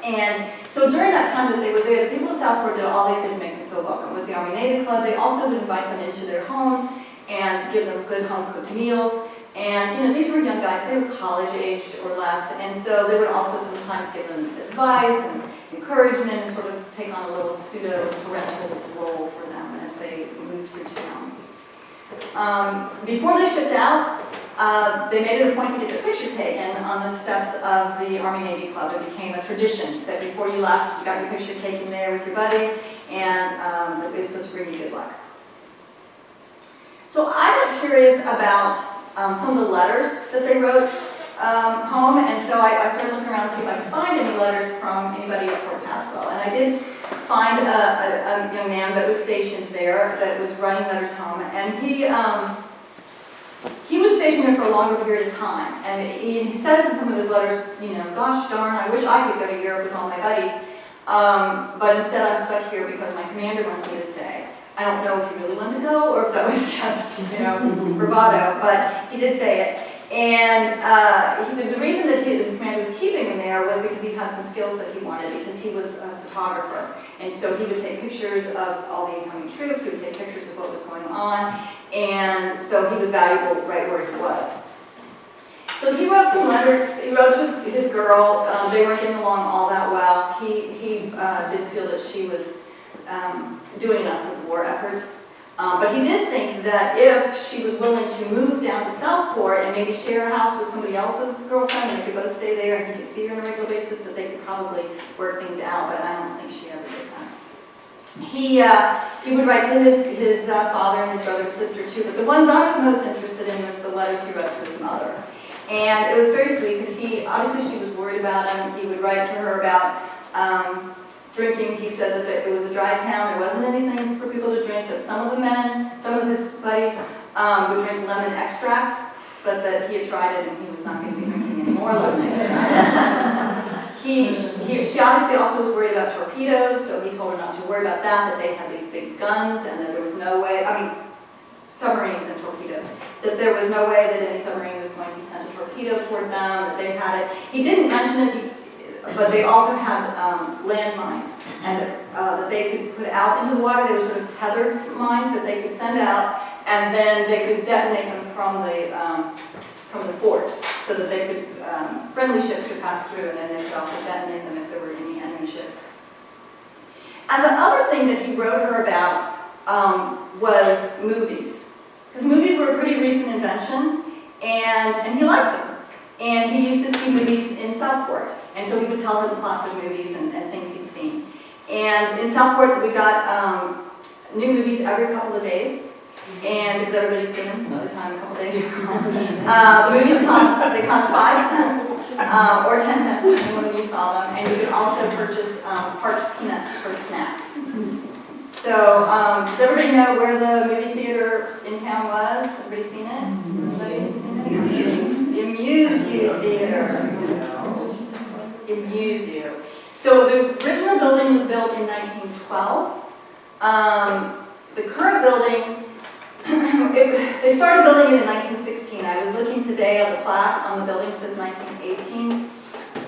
And so during that time that they were there, the people of Southport did all they could to make them feel welcome. With the Army-Navy Club, they also would invite them into their homes and give them good home-cooked meals. And these were young guys, they were college-aged or less, and so they would also sometimes give them advice and encouragement and sort of take on a little pseudo-parental role for them as they moved through town. Before they shipped out, they made it a point to get their picture taken on the steps of the Army-Navy Club. It became a tradition that before you left, you got your picture taken there with your buddies, and it was supposed to bring you good luck. So I got curious about some of the letters that they wrote home, and so I started looking around to see if I could find any letters from anybody at Fort Caswell. And I did find a young man that was stationed there that was writing letters home, and he was stationed there for a longer period of time. And he says in some of his letters, gosh darn, I wish I could go to Europe with all my buddies, but instead I'm stuck here because my commander wants me to stay. I don't know if he really wanted to go or if that was just, bravado, but he did say it. And the reason that this man was keeping him there was because he had some skills that he wanted, because he was a photographer. And so he would take pictures of all the incoming troops, he would take pictures of what was going on, and so he was valuable right where he was. So he wrote some letters, he wrote to his girl, they weren't getting along all that well. He didn't feel that she was doing enough for the war effort. But he did think that if she was willing to move down to Southport and maybe share a house with somebody else's girlfriend, and they could both stay there and he could see her on a regular basis, that they could probably work things out, but I don't think she ever did that. He would write to his father and his brother and sister too, but the ones I was most interested in was the letters he wrote to his mother. And it was very sweet because obviously she was worried about him. He would write to her about drinking. He said that it was a dry town, there wasn't anything for people to drink, that some of the men, some of his buddies would drink lemon extract, but that he had tried it and he was not going to be drinking any more lemon extract. She obviously also was worried about torpedoes, so he told her not to worry about that they had these big guns and that there was no way, submarines and torpedoes, that there was no way that any submarine was going to send a torpedo toward them, that they had it. He didn't mention it, but they also had landmines, and that they could put out into the water. They were sort of tethered mines that they could send out, and then they could detonate them from the fort, so that they could, friendly ships could pass through, and then they could also detonate them if there were any enemy ships. And the other thing that he wrote her about was movies. Because movies were a pretty recent invention, and he liked them. And he used to see movies in Southport. And so he would tell her the plots of movies and things he'd seen. And in Southport, we got new movies every couple of days. And because everybody's seen them another time, a couple of days. The movies cost 5 cents or 10 cents, depending on when you saw them. And you could also purchase parched peanuts for snacks. So, does everybody know where the movie theater in town was? Everybody seen it? Everybody seen it? The Amuse-You Theater. Amuse-You. So the original building was built in 1912. The current building, they started building it in 1916. I was looking today on the plaque on the building, it says 1918.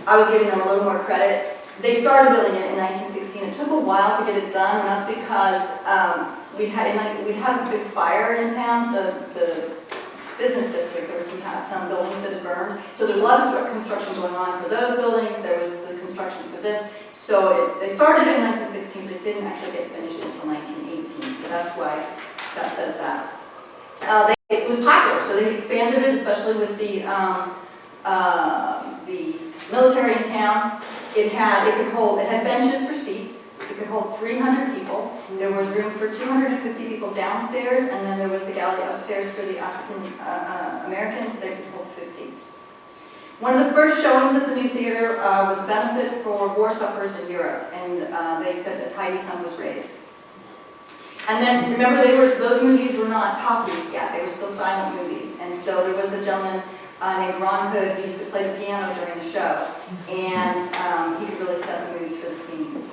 I was giving them a little more credit. They started building it in 1916. It took a while to get it done, and that's because we had a big fire in town, the business district. There were some buildings that had burned. So there's a lot of construction going on for those buildings. There was the construction for this. So they started in 1916, but it didn't actually get finished until 1918. So that's why that says that. It was popular, so they expanded it, especially with the military in town. It had benches for seats. It could hold 300 people. There was room for 250 people downstairs, and then there was the gallery upstairs for the African Americans. They could hold 50. One of the first showings at the new theater was a benefit for war sufferers in Europe, and they said that a tidy sum was raised. And then, remember, those movies were not talkies yet. They were still silent movies. And so there was a gentleman named Ron Hood who used to play the piano during the show. And he could really set the moods for the scenes.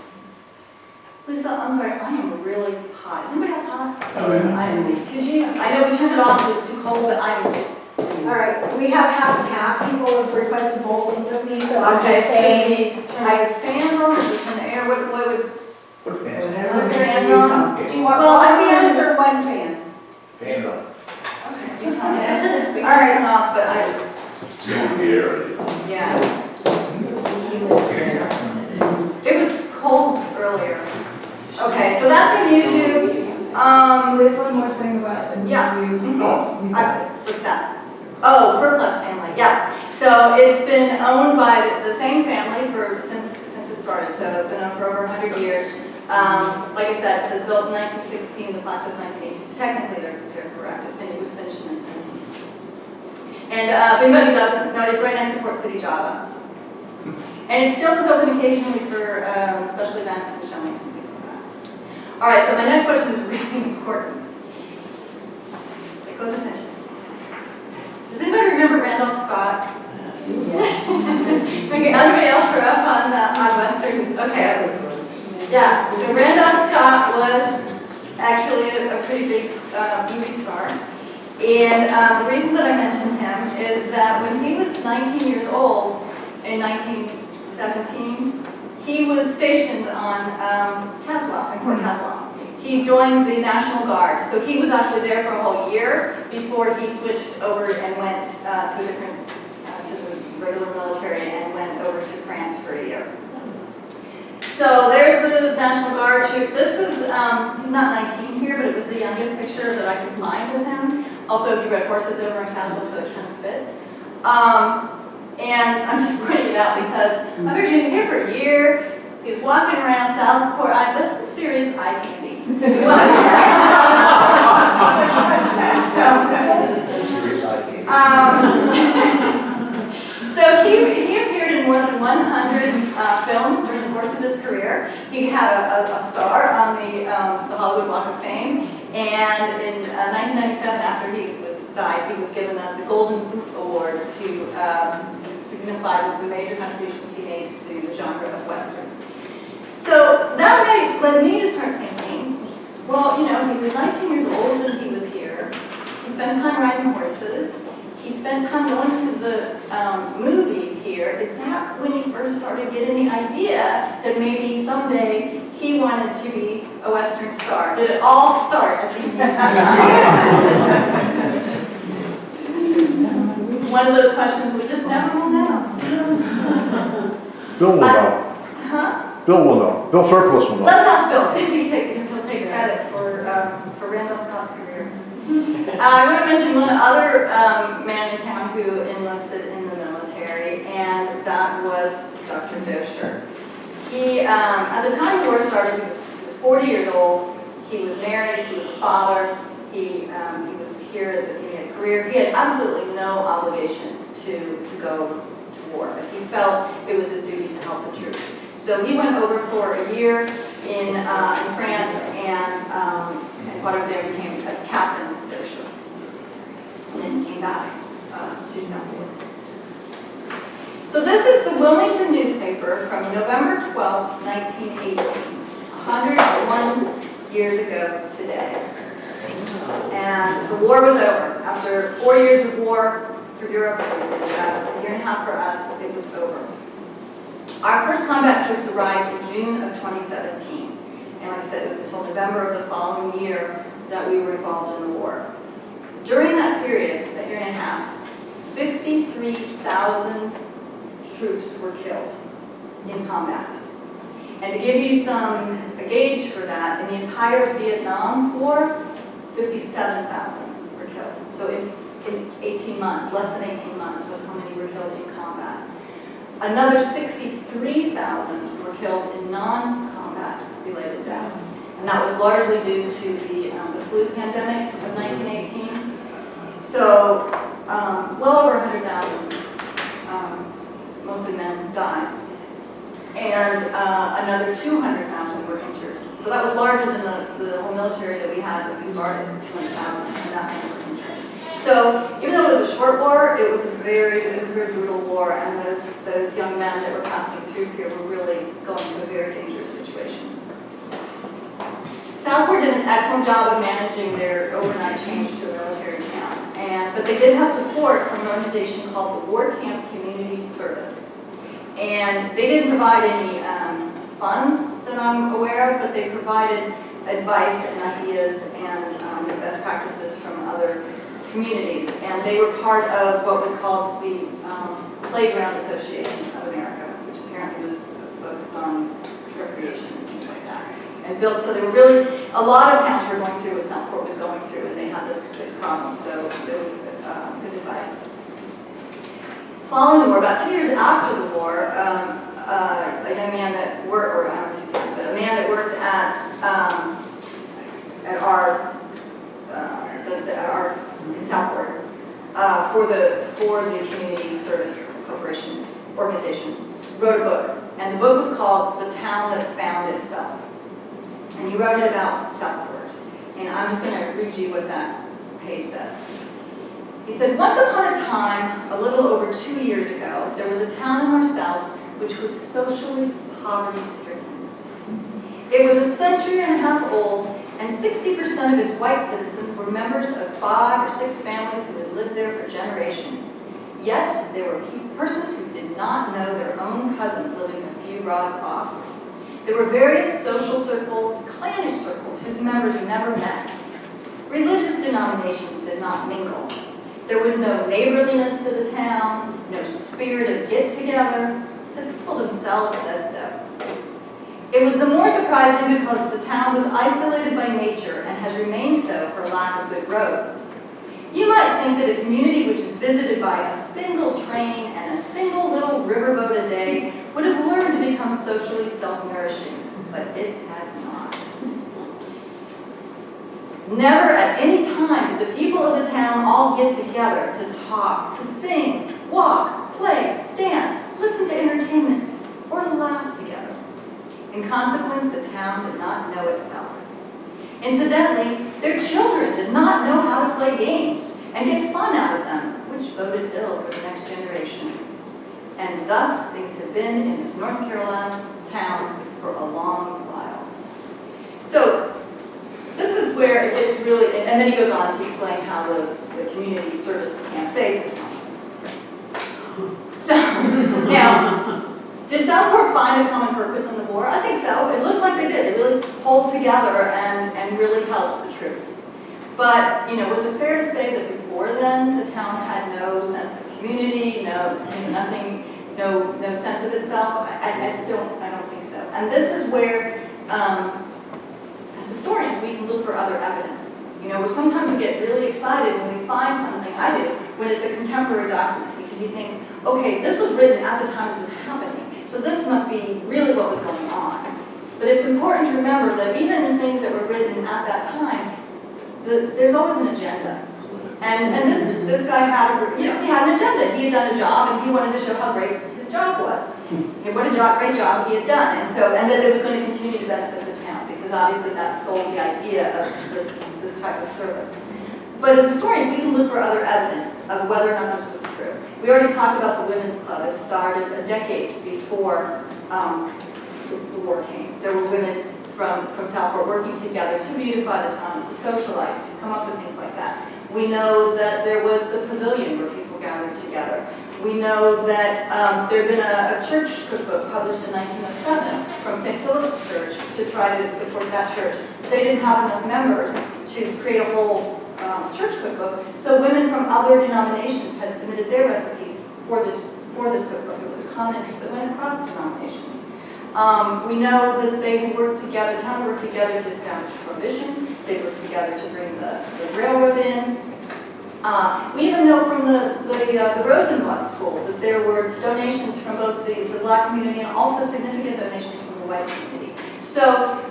Lisa, I'm sorry, I am really hot. Is anybody else hot? Oh, yeah. Could you? I know we turned it off because it's too cold, but I'm... All right, we have half and half. People have requested both things of me, so I'm Okay, just saying. should we turn the fans on or should we turn the air? What would... Whatever Fans you on? come. Do you want Well, both I mean- fans or one fan? Fan on. Okay, you tell me. We All right. can turn off, but I... Still here. Yeah. It was cold earlier. Okay, so that's Amuse-You. There's one more thing about the Yeah. What's that? Oh, the Furcless family, yes. So it's been owned by the same family since it started. So it's been owned for over 100 years. Like I said, it says built in 1916. The plaque says 1918. Technically, they're correct. It was finished in 1918. And if anybody doesn't know, it's right next to Port City, Java. And it still is open occasionally for special events and showings and things like that. All right, so my next question is really important. Pay close attention. Does anybody remember Randolph Scott? Yes. Okay, everybody else grew up on Westerns? Okay. Yeah, so Randolph Scott was actually a pretty big movie star. And the reason that I mention him is that when he was 19 years old, in 1917, he was stationed on Caswell, in Fort Caswell. He joined the National Guard, so he was actually there for a whole year before he switched over and went to a different, to the regular military and went over to France for a year. So there's the National Guard troop. This is, he's not 19 here, but it was the youngest picture that I could find of him. Also, he rode horses over in Caswell, so it kind of fit. And I'm just pointing it out because I picture he was here for a year. He was walking around Southport. This is serious eye candy. Serious eye candy. So he appeared in more than 100 films during the course of his career. He had a star on the Hollywood Walk of Fame, and in 1997, after he died, he was given the Golden Boot Award to signify the major contributions he made to the genre of westerns. So that led me to start thinking, well, you know, he was 19 years old when he was here. He spent time riding horses. He spent time going to the movies here. Is that when he first started getting the idea that maybe someday he wanted to be a Western star? Did it all start at these movies? One of those questions we just never will know. Bill will know. Huh? Bill will know. Bill Surplus will know. Let's ask Bill, see if he'll take credit for Randolph Scott's career. I want to mention one other man in town who enlisted in the military, and that was Dr. Dosher. He, at the time the war started, he was 40 years old. He was married. He was a father. He was here as he had a career. He had absolutely no obligation to go to war, but he felt it was his duty to help the troops. So he went over for a year in France and fought over there, became a captain Dosher. And then he came back to Southport. So this is the Wilmington newspaper from November 12, 1918, 101 years ago today. And the war was over. After 4 years of war for Europe, about a year and a half for us, it was over. Our first combat troops arrived in June of 2017. And like I said, it was until November of the following year that we were involved in the war. During that period, that year and a half, 53,000 troops were killed in combat. And to give you a gauge for that, in the entire Vietnam War, 57,000 were killed. So in 18 months, less than 18 months was how many were killed in combat. Another 63,000 were killed in non-combat related deaths. And that was largely due to the flu pandemic of 1918. So well over 100,000, mostly men, died. And another 200,000 were injured. So that was larger than the whole military that we had when we started, 200,000, and that many were injured. So even though it was a short war, it was a very brutal war, and those young men that were passing through here were really going to a very dangerous situation. Southport did an excellent job of managing their overnight change to a military town, but they did have support from an organization called the War Camp Community Service. And they didn't provide any funds that I'm aware of, but they provided advice and ideas and best practices from other communities. And they were part of what was called the Playground Association of America, which apparently was focused on recreation and things like that. And built, so they were really, a lot of towns were going through what Southport was going through, and they had this problem, so there was good advice. Following the war, about 2 years after the war, a young man that worked, or I don't know if he's young, but a man that worked at our in Southport for the Community Service organization wrote a book, and the book was called "The Town That Found Itself," and he wrote it about Southport. And I'm just going to read you what that page says. He said, "Once upon a time, a little over 2 years ago, there was a town in our south which was socially poverty-stricken. It was a century and a half old and 60% of its white citizens were members of 5 or 6 families who had lived there for generations. Yet, there were persons who did not know their own cousins living a few rods off. There were various social circles, clannish circles, whose members never met. Religious denominations did not mingle. There was no neighborliness to the town, no spirit of get-together. The people themselves said so. It was the more surprising because the town was isolated by nature and has remained so for lack of good roads. You might think that a community which is visited by a single train and a single little riverboat a day would have learned to become socially self-nourishing, but it had not. Never at any time did the people of the town all get together to talk, to sing, walk, play, dance, listen to entertainment, or to laugh together. In consequence, the town did not know itself. Incidentally, their children did not know how to play games and get fun out of them, which boded ill for the next generation. And thus things have been in this North Carolina town for a long while. So this is where it gets really, and then he goes on to explain how the community service camp saved the town. So, now, did Southport find a common purpose in the war? I think so. It looked like they did. They really pulled together and really helped the troops. But, was it fair to say that before then, the town had no sense of community, nothing, no sense of itself? I don't think so. And this is where, as historians, we can look for other evidence. Sometimes we get really excited when we find something, I do, when it's a contemporary document, because you think, okay, this was written at the time this was happening. So this must be really what was going on. But it's important to remember that even in things that were written at that time, there's always an agenda. And this guy had, he had an agenda. He had done a job, and he wanted to show how great his job was. And what a great job he had done. And that it was going to continue to benefit the town, because obviously that sold the idea of this type of service. But as historians, we can look for other evidence of whether or not this was true. We already talked about the Women's Club. It started a decade before the war came. There were women from Southport working together to beautify the town, to socialize, to come up with things like that. We know that there was the pavilion where people gathered together. We know that there had been a church cookbook published in 1907 from St. Philip's Church to try to support that church. They didn't have enough members to create a whole church cookbook, so women from other denominations had submitted their recipes for this cookbook. It was a common interest that went across denominations. We know that they had worked together, the town worked together to establish prohibition. They worked together to bring the railroad in. We even know from the Rosenblatt School that there were donations from both the black community and also significant donations from the white community. So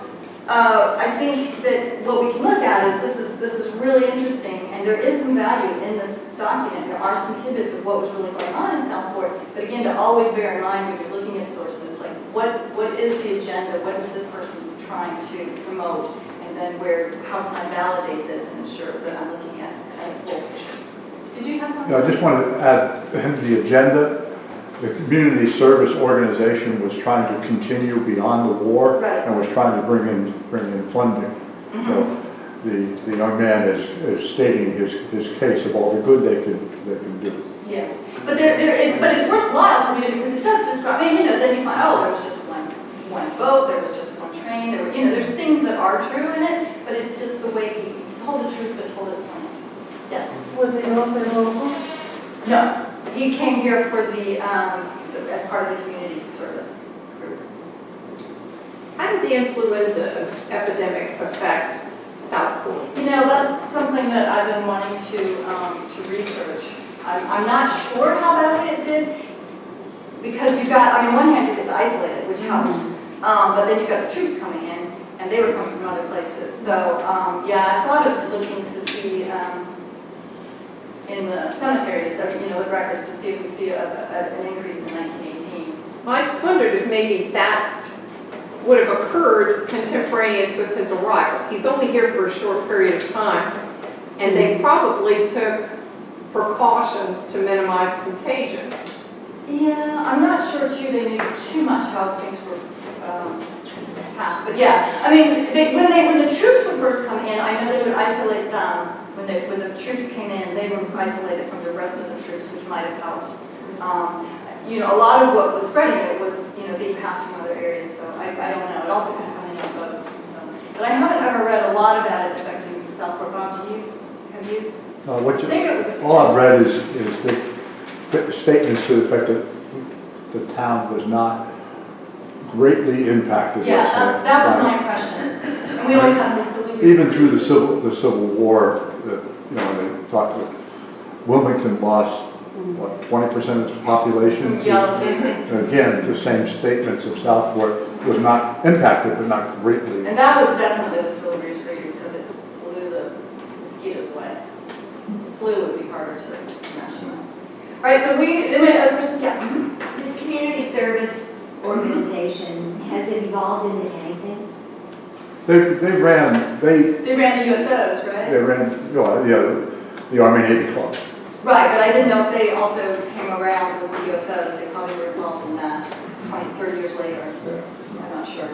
I think that what we can look at is this is really interesting, and there is some value in this document. There are some tidbits of what was really going on in Southport, but again, to always bear in mind when you're looking at sources, like what is the agenda, what is this person's trying to promote, and then how can I validate this and ensure that I'm looking at a full picture. Did you have something? I just wanted to add the agenda. The community service organization was trying to continue beyond the war, right, and was trying to bring in funding. Mm-hmm. So the young man is stating his case of all the good they can do. Yeah, but it's worthwhile to read it because it does describe. Then you find, there was just one boat, there was just one train. There's things that are true in it, but it's just the way he told the truth but told it slanted. Yes. Was the author local? No, he came here for as part of the community service group. How did the influenza epidemic affect Southport? That's something that I've been wanting to research. I'm not sure how badly it did, because you've got, on one hand, it's isolated, which helps, but then you've got the troops coming in, and they were coming from other places. So, I thought of looking to see in the cemeteries, the records, to see if we see an increase in 1918. Well, I just wondered if maybe that would have occurred contemporaneous with his arrival. He's only here for a short period of time, and they probably took precautions to minimize contagion. Yeah, I'm not sure, too, they knew too much how things were past. But yeah, I mean, when the troops would first come in, I know they would isolate them. When the troops came in, they were isolated from the rest of the troops, which might have helped. You know, a lot of what was spreading it was, you know, being passed from other areas, so I don't know. It also could come in on boats, so. But I haven't ever read a lot about it affecting Southport. Bob, do you? Have you? What I think it was. all I've read is the statements to the effect that the town was not greatly impacted. Yeah, let's say, that was by- my impression. And we always have this solution. Even through the Civil War, you know, they talked about Wilmington lost, what, 20% of its population? Yellow fever. And again, the same statements of Southport was not impacted, but not greatly. And that was definitely the Silveries freeze because it blew the mosquitoes away. Flu would be harder to rationalize. All right, so any other questions? Yeah. This community service organization, has it evolved into anything? They ran, They ran the USOs, right? they ran, you know, yeah, the Army Navy Club. Right, but I didn't know if they also came around with the USOs. They probably were involved in that 20, 30 years later. I'm not sure.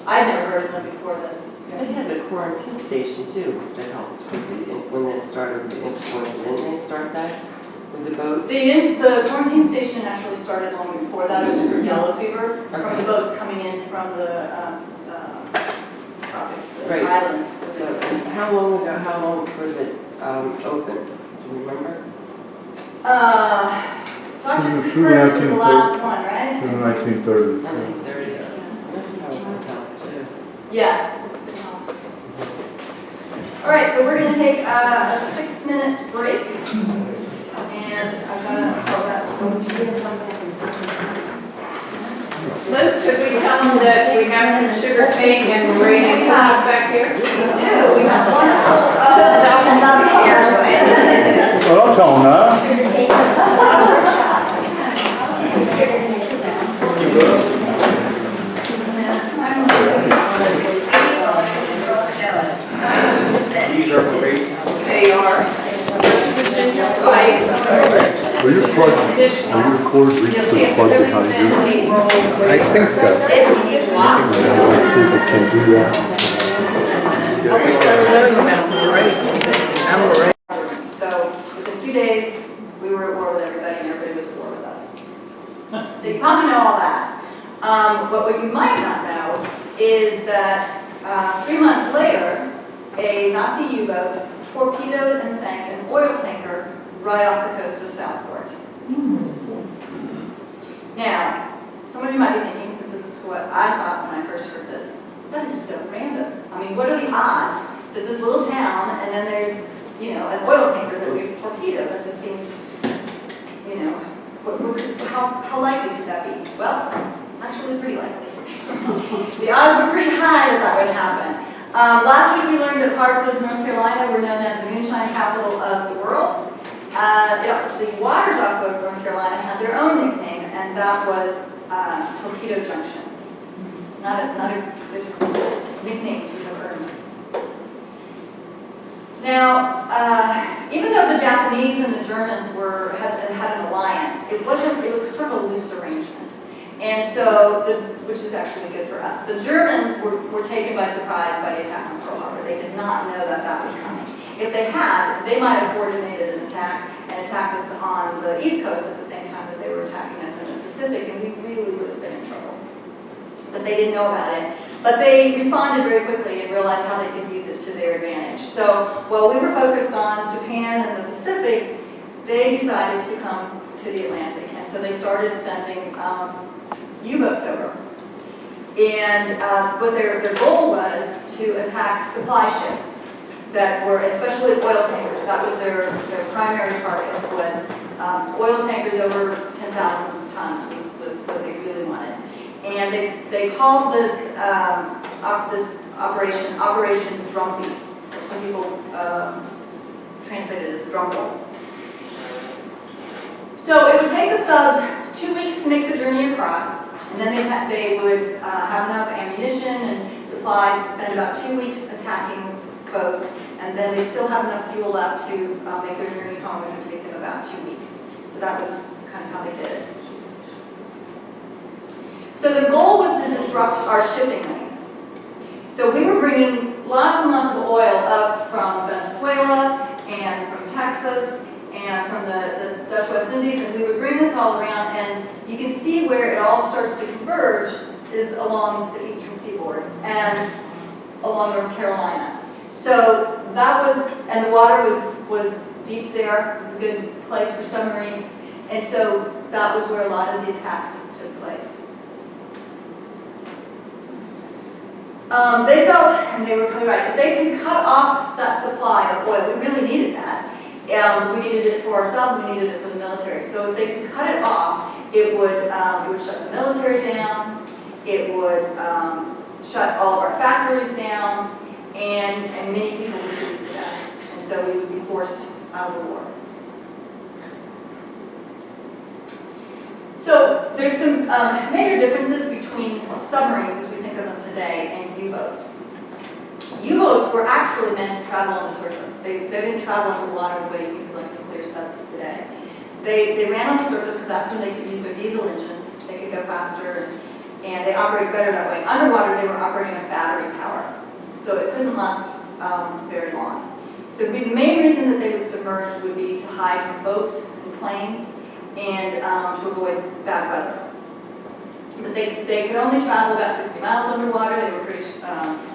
I'd never heard of them before this. They had the quarantine station too, that helped with the, when it started with the influenza. Didn't they start that with the boats? The quarantine station actually started long before that. It was for yellow fever from Okay. the boats coming in from the tropics, the Right. islands. So, and how long was it open? Do you remember? Dr. Through Cooper's was the 1930. last one, right? In the 1930s. 1930s. That would help too. Yeah. All right, so we're going to take a 6-minute break. And I've got Liz, could we tell them that we have some sugar cake and meringue cookies back here? we do. We have one. Well, I'll tell them that. These are great. They are. This is ginger spice. Are your cords reach You'll to see the it's plug really behind you? thinly rolled. I think so. People can do that. So within 2 days, we were at war with everybody and everybody was at war with us. So you probably know all that. But what you might not know is that 3 months later, a Nazi U-boat torpedoed and sank an oil tanker right off the coast of Southport. Now, some of you might be thinking, because this is what I thought when I first heard this, that is so random. I mean, what are the odds that this little town, and then there's, you know, an oil tanker that gets torpedoed? That just seems, you know, how likely could that be? Well, actually pretty likely. The odds were pretty high that that would happen. Last week we learned that parts of North Carolina were known as the moonshine capital of the world. The waters off of North Carolina had their own nickname, and that was Torpedo Junction. Not a good nickname to have earned. Now, even though the Japanese and the Germans had an alliance, it was sort of a loose arrangement. And so, which is actually good for us. The Germans were taken by surprise by the attack on Pearl Harbor. They did not know that that was coming. If they had, they might have coordinated an attack and attacked us on the East Coast at the same time that they were attacking us in the Pacific, and we really would have been in trouble. But they didn't know about it. But they responded very quickly and realized how they could use it to their advantage. So while we were focused on Japan and the Pacific, they decided to come to the Atlantic. And so they started sending U-boats over. And what their goal was to attack supply ships that were especially oil tankers. That was their primary target, was oil tankers over 10,000 tons was what they really wanted. And they called this Operation Drumbeat, which some people translate it as Drumble. So it would take the subs 2 weeks to make the journey across, and then they would have enough ammunition and supplies to spend about 2 weeks attacking boats, and then they still have enough fuel left to make their journey home, which would take them about 2 weeks. So that was kind of how they did it. So the goal was to disrupt our shipping lanes. So we were bringing lots and lots of oil up from Venezuela and from Texas and from the Dutch West Indies, and we would bring this all around, and you can see where it all starts to converge is along the eastern seaboard and along North Carolina. So that was, and the water was deep there. It was a good place for submarines, and so that was where a lot of the attacks took place. They felt, and they were probably right, if they could cut off that supply of oil, we really needed that. We needed it for ourselves, we needed it for the military. So if they could cut it off, it would shut the military down, it would shut all of our factories down, and many people would freeze to death. And so we would be forced out of the war. So there's some major differences between submarines as we think of them today and U-boats. U-boats were actually meant to travel on the surface. They didn't travel in the water the way you think of like nuclear subs today. They ran on the surface because that's when they could use their diesel engines. They could go faster, and they operated better that way. Underwater, they were operating on battery power, so it couldn't last very long. The main reason that they would submerge would be to hide from boats and planes and to avoid bad weather. But they could only travel about 60 miles underwater. They were pretty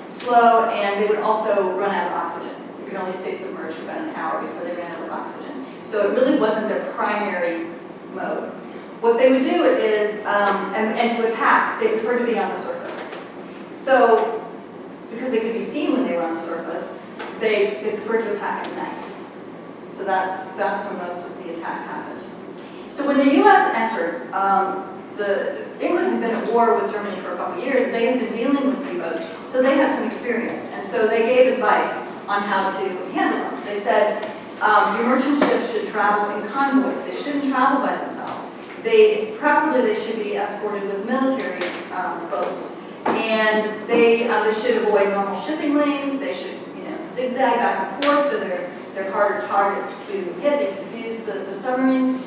slow, and they would also run out of oxygen. They could only stay submerged for about an hour before they ran out of oxygen. So it really wasn't their primary mode. What they would do is, and to attack, they preferred to be on the surface. So, because they could be seen when they were on the surface, they preferred to attack at night. So that's when most of the attacks happened. So when the U.S. entered, England had been at war with Germany for a couple of years. They had been dealing with U-boats, so they had some experience. And so they gave advice on how to handle them. They said, your merchant ships should travel in convoys. They shouldn't travel by themselves. Preferably they should be escorted with military boats. And they should avoid normal shipping lanes. They should, zigzag back and forth so they're harder targets to hit. They confuse the submarines.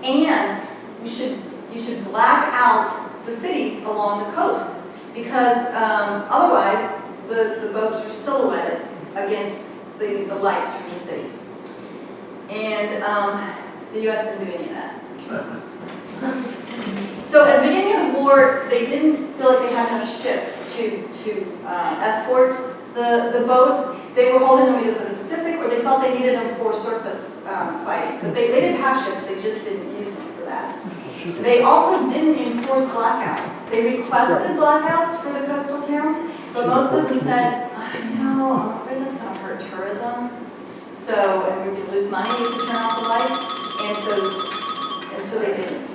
And you should black out the cities along the coast, because otherwise the boats are silhouetted against the lights from the cities. And the U.S. didn't do any of that. So at the beginning of the war, they didn't feel like they had enough ships to escort the boats. They were holding them either for the Pacific, or they felt they needed them for surface fighting. But they didn't have ships, they just didn't use them for that. They also didn't enforce blackouts. They requested blackouts for the coastal towns, but most of them said, I'm afraid that's going to hurt tourism. So, and we could lose money if we turn off the lights. And so they didn't.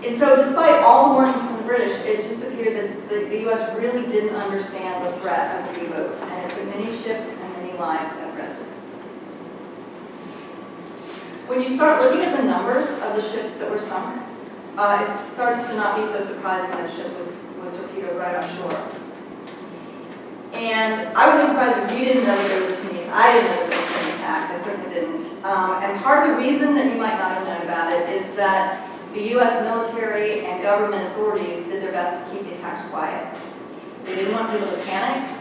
And so despite all the warnings from the British, it just appeared that the U.S. really didn't understand the threat of the U-boats, and it put many ships and many lives at risk. When you start looking at the numbers of the ships that were sunk, it starts to not be so surprising that a ship was torpedoed right offshore. And I would be surprised if you didn't know that there were this many attacks. I didn't know there were this many attacks. I certainly didn't. And part of the reason that you might not have known about it is that the U.S. military and government authorities did their best to keep the attacks quiet. They didn't want people to panic.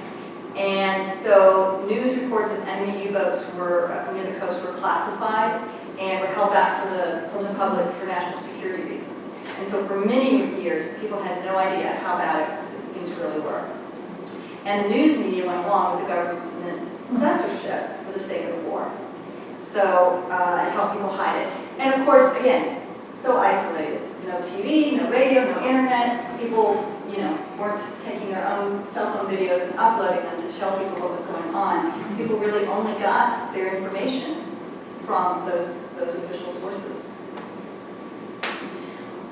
And so news reports of enemy U-boats were near the coast were classified and were held back from the public for national security reasons. And so for many years, people had no idea how bad things really were. And the news media went along with the government censorship for the sake of the war. So it helped people hide it. And of course, again, so isolated. No TV, no radio, no internet. People, weren't taking their own cell phone videos and uploading them to show people what was going on. People really only got their information from those official sources.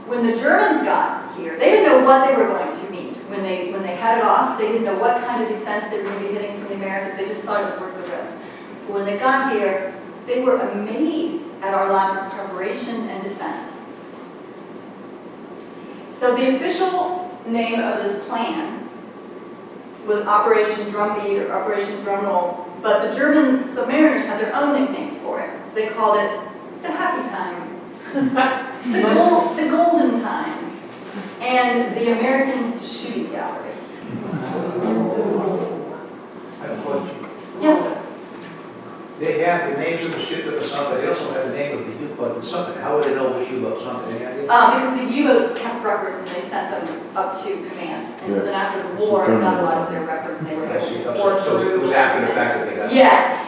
When the Germans got here, they didn't know what they were going to meet. When they headed off, they didn't know what kind of defense they were going to be hitting from the Americans. They just thought it was worth the risk. But when they got here, they were amazed at our lack of preparation and defense. So the official name of this plan was Operation Drumbeat or Operation Drumroll, but the German submariners had their own nicknames for it. They called it the Happy Time. The golden time, and the American Shooting Gallery. I have a question. Yes, sir. They have the names of the ship that was sunk, but they also have the name of the U-boat that sunk. How would they know which U-boat sunk? Any idea? Because the U-boats kept records and they sent them up to command. And so then after the war, not a lot of their records, they were I see. poured So it through. was after the fact that they got.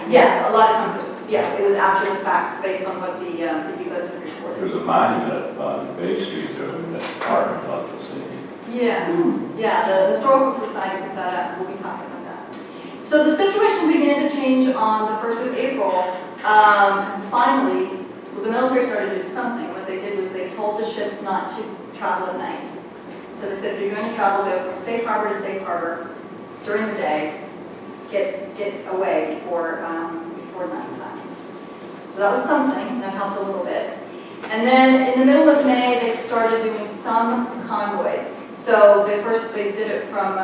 Yeah, a lot of times it was after the fact, based on what the U-boats had reported. There's a monument on Bay Street there, that's part of the city. Yeah, the Historical Society put that up, we'll be talking about that. So the situation began to change on the 1st of April. Finally, the military started to do something. What they did was they told the ships not to travel at night. So they said, if you're going to travel, go from safe harbor to safe harbor during the day, get away before nighttime. So that was something that helped a little bit. And then in the middle of May, they started doing some convoys. So they did it from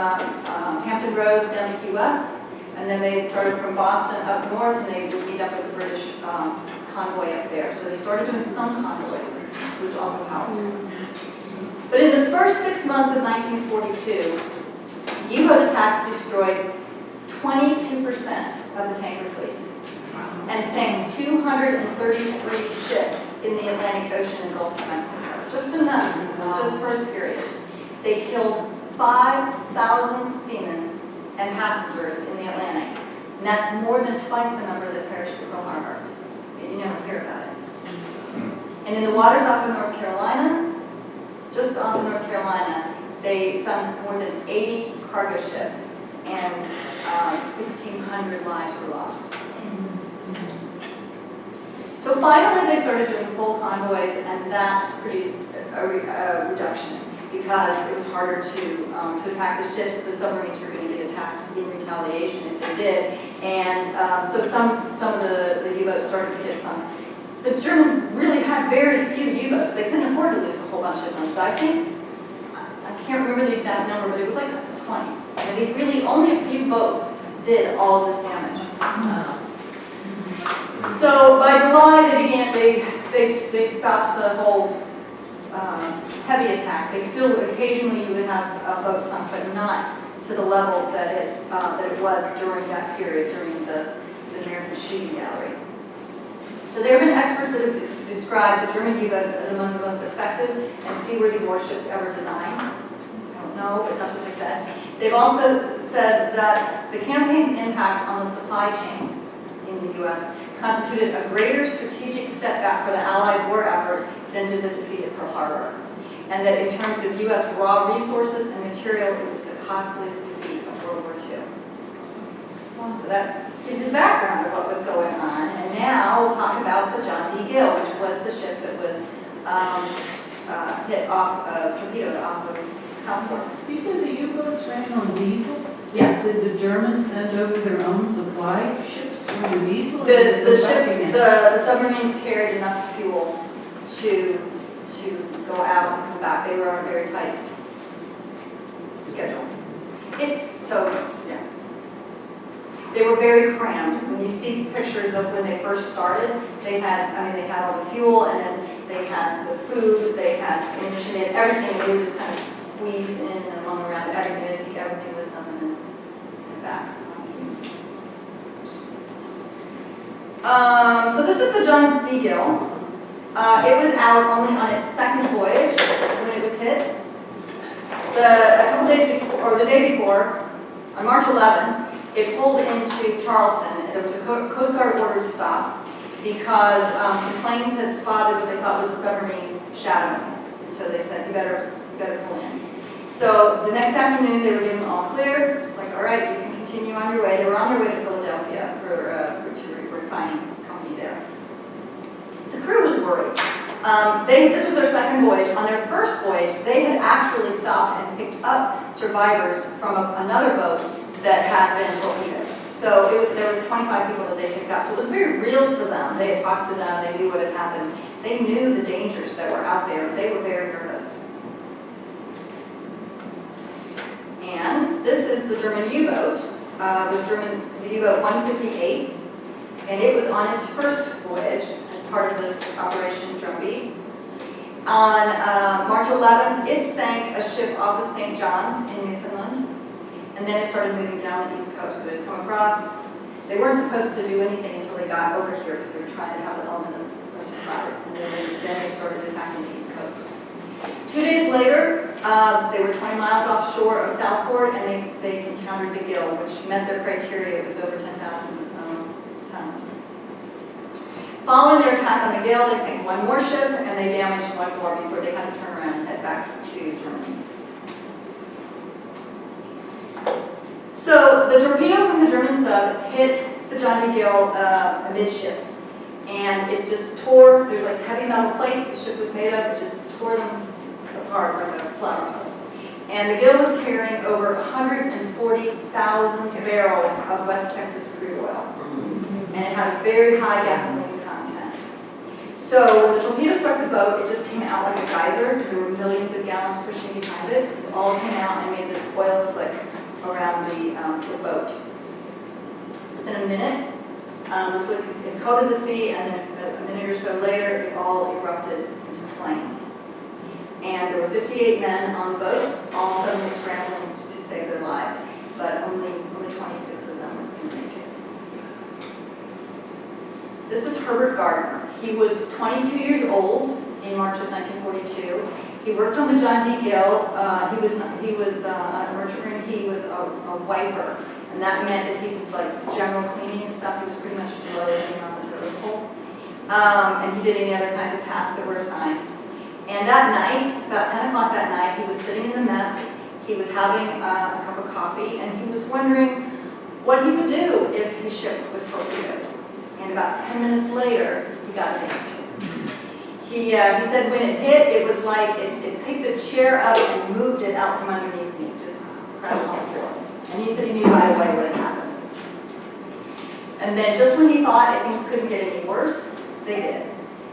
Hampton Roads down to Key West, and then they started from Boston up north, and they would meet up with the British convoy up there. So they started doing some convoys, which also helped. But in the first 6 months of 1942, U-boat attacks destroyed 22% of the tanker fleet and sank 233 ships in the Atlantic Ocean and Gulf of Mexico. Just enough, just first period. They killed 5,000 seamen and passengers in the Atlantic. And that's more than twice the number that perished at Pearl Harbor. You never hear about it. And in the waters off of North Carolina, just off of North Carolina, they sunk more than 80 cargo ships and 1,600 lives were lost. So finally they started doing full convoys, and that produced a reduction because it was harder to attack the ships. The submarines were going to get attacked in retaliation if they did. And so some of the U-boats started to get some. The Germans really had very few U-boats. They couldn't afford to lose a whole bunch of them. But I think, I can't remember the exact number, but it was like 20. And they really, only a few boats did all of this damage. So by July, they stopped the whole heavy attack. They still occasionally you would have a boat sunk, but not to the level that it was during that period, during the American Shooting Gallery. So there have been experts that have described the German U-boats as among the most effective and seaworthy warships ever designed. I don't know, but that's what they said. They've also said that the campaign's impact on the supply chain in the U.S. constituted a greater strategic setback for the Allied war effort than did the defeat at Pearl Harbor. And that in terms of U.S. raw resources and material, it was the costliest defeat of World War II. So that gives you the background of what was going on. And now we'll talk about the John D. Gill, which was the ship that was torpedoed off of Southport. You said the U-boats ran on diesel? Yes. Did the Germans send over their own supply ships for the diesel? The submarines carried enough fuel to go out and come back. They were on a very tight schedule. They were very crammed. When you see pictures of when they first started, they had all the fuel, and then they had the food, they had ammunition, they had everything. They were just kind of squeezed in and among around everything. They had to keep everything with them and then back. So this is the John D. Gill. It was out only on its second voyage when it was hit. A couple days before, or the day before, on March 11, it pulled into Charleston. There was a Coast Guard ordered stop because some planes had spotted what they thought was a submarine shadowing. So they said, you better pull in. So the next afternoon, they were given all clear. It's like, all right, you can continue on your way. They were on their way to Philadelphia to a refining company there. The crew was worried. This was their second voyage. On their first voyage, they had actually stopped and picked up survivors from another boat that had been torpedoed. So there was 25 people that they picked up. So it was very real to them. They had talked to them. They knew what had happened. They knew the dangers that were out there. They were very nervous. And this is the German U-boat. The U-boat 158. And it was on its first voyage as part of this Operation Drumbeat. On March 11th, it sank a ship off of St. John's in Newfoundland, and then it started moving down the east coast. So it had come across. They weren't supposed to do anything until they got over here because they were trying to have the element of surprise, and then they started attacking the east coast. 2 days later, they were 20 miles offshore of Southport, and they encountered the gill, which met their criteria. It was over 10,000 tons. Following their attack on the gill, they sank one more ship, and they damaged one more before they had to turn around and head back to Germany. So the torpedo from the German sub hit the John D. Gill amidship, and it just tore. There's like heavy metal plates the ship was made of. It just tore them apart like a flower pot. And the Gill was carrying over 140,000 barrels of West Texas crude oil, and it had a very high gasoline content. So when the torpedo struck the boat, it just came out like a geyser because there were millions of gallons pushing behind it. It all came out and made this oil slick around the boat. Within a minute, the slick coated the sea, and then a minute or so later, it all erupted into flame. And there were 58 men on the boat, all suddenly scrambling to save their lives, but only 26 of them were going to make it. This is Herbert Gardner. He was 22 years old in March of 1942. He worked on the John D. Gill. He was on a merchant marine. He was a wiper, and that meant that he did like general cleaning and stuff. He was pretty much below everything on the totem pole, and he did any other kinds of tasks that were assigned. And that night, about 10 o'clock that night, he was sitting in the mess. He was having a cup of coffee, and he was wondering what he would do if his ship was torpedoed. And about 10 minutes later, he got this. He said when it hit, it was like it picked the chair up and moved it out from underneath me, just crashed on the floor. And he said he knew right away what had happened. And then just when he thought things couldn't get any worse, they did.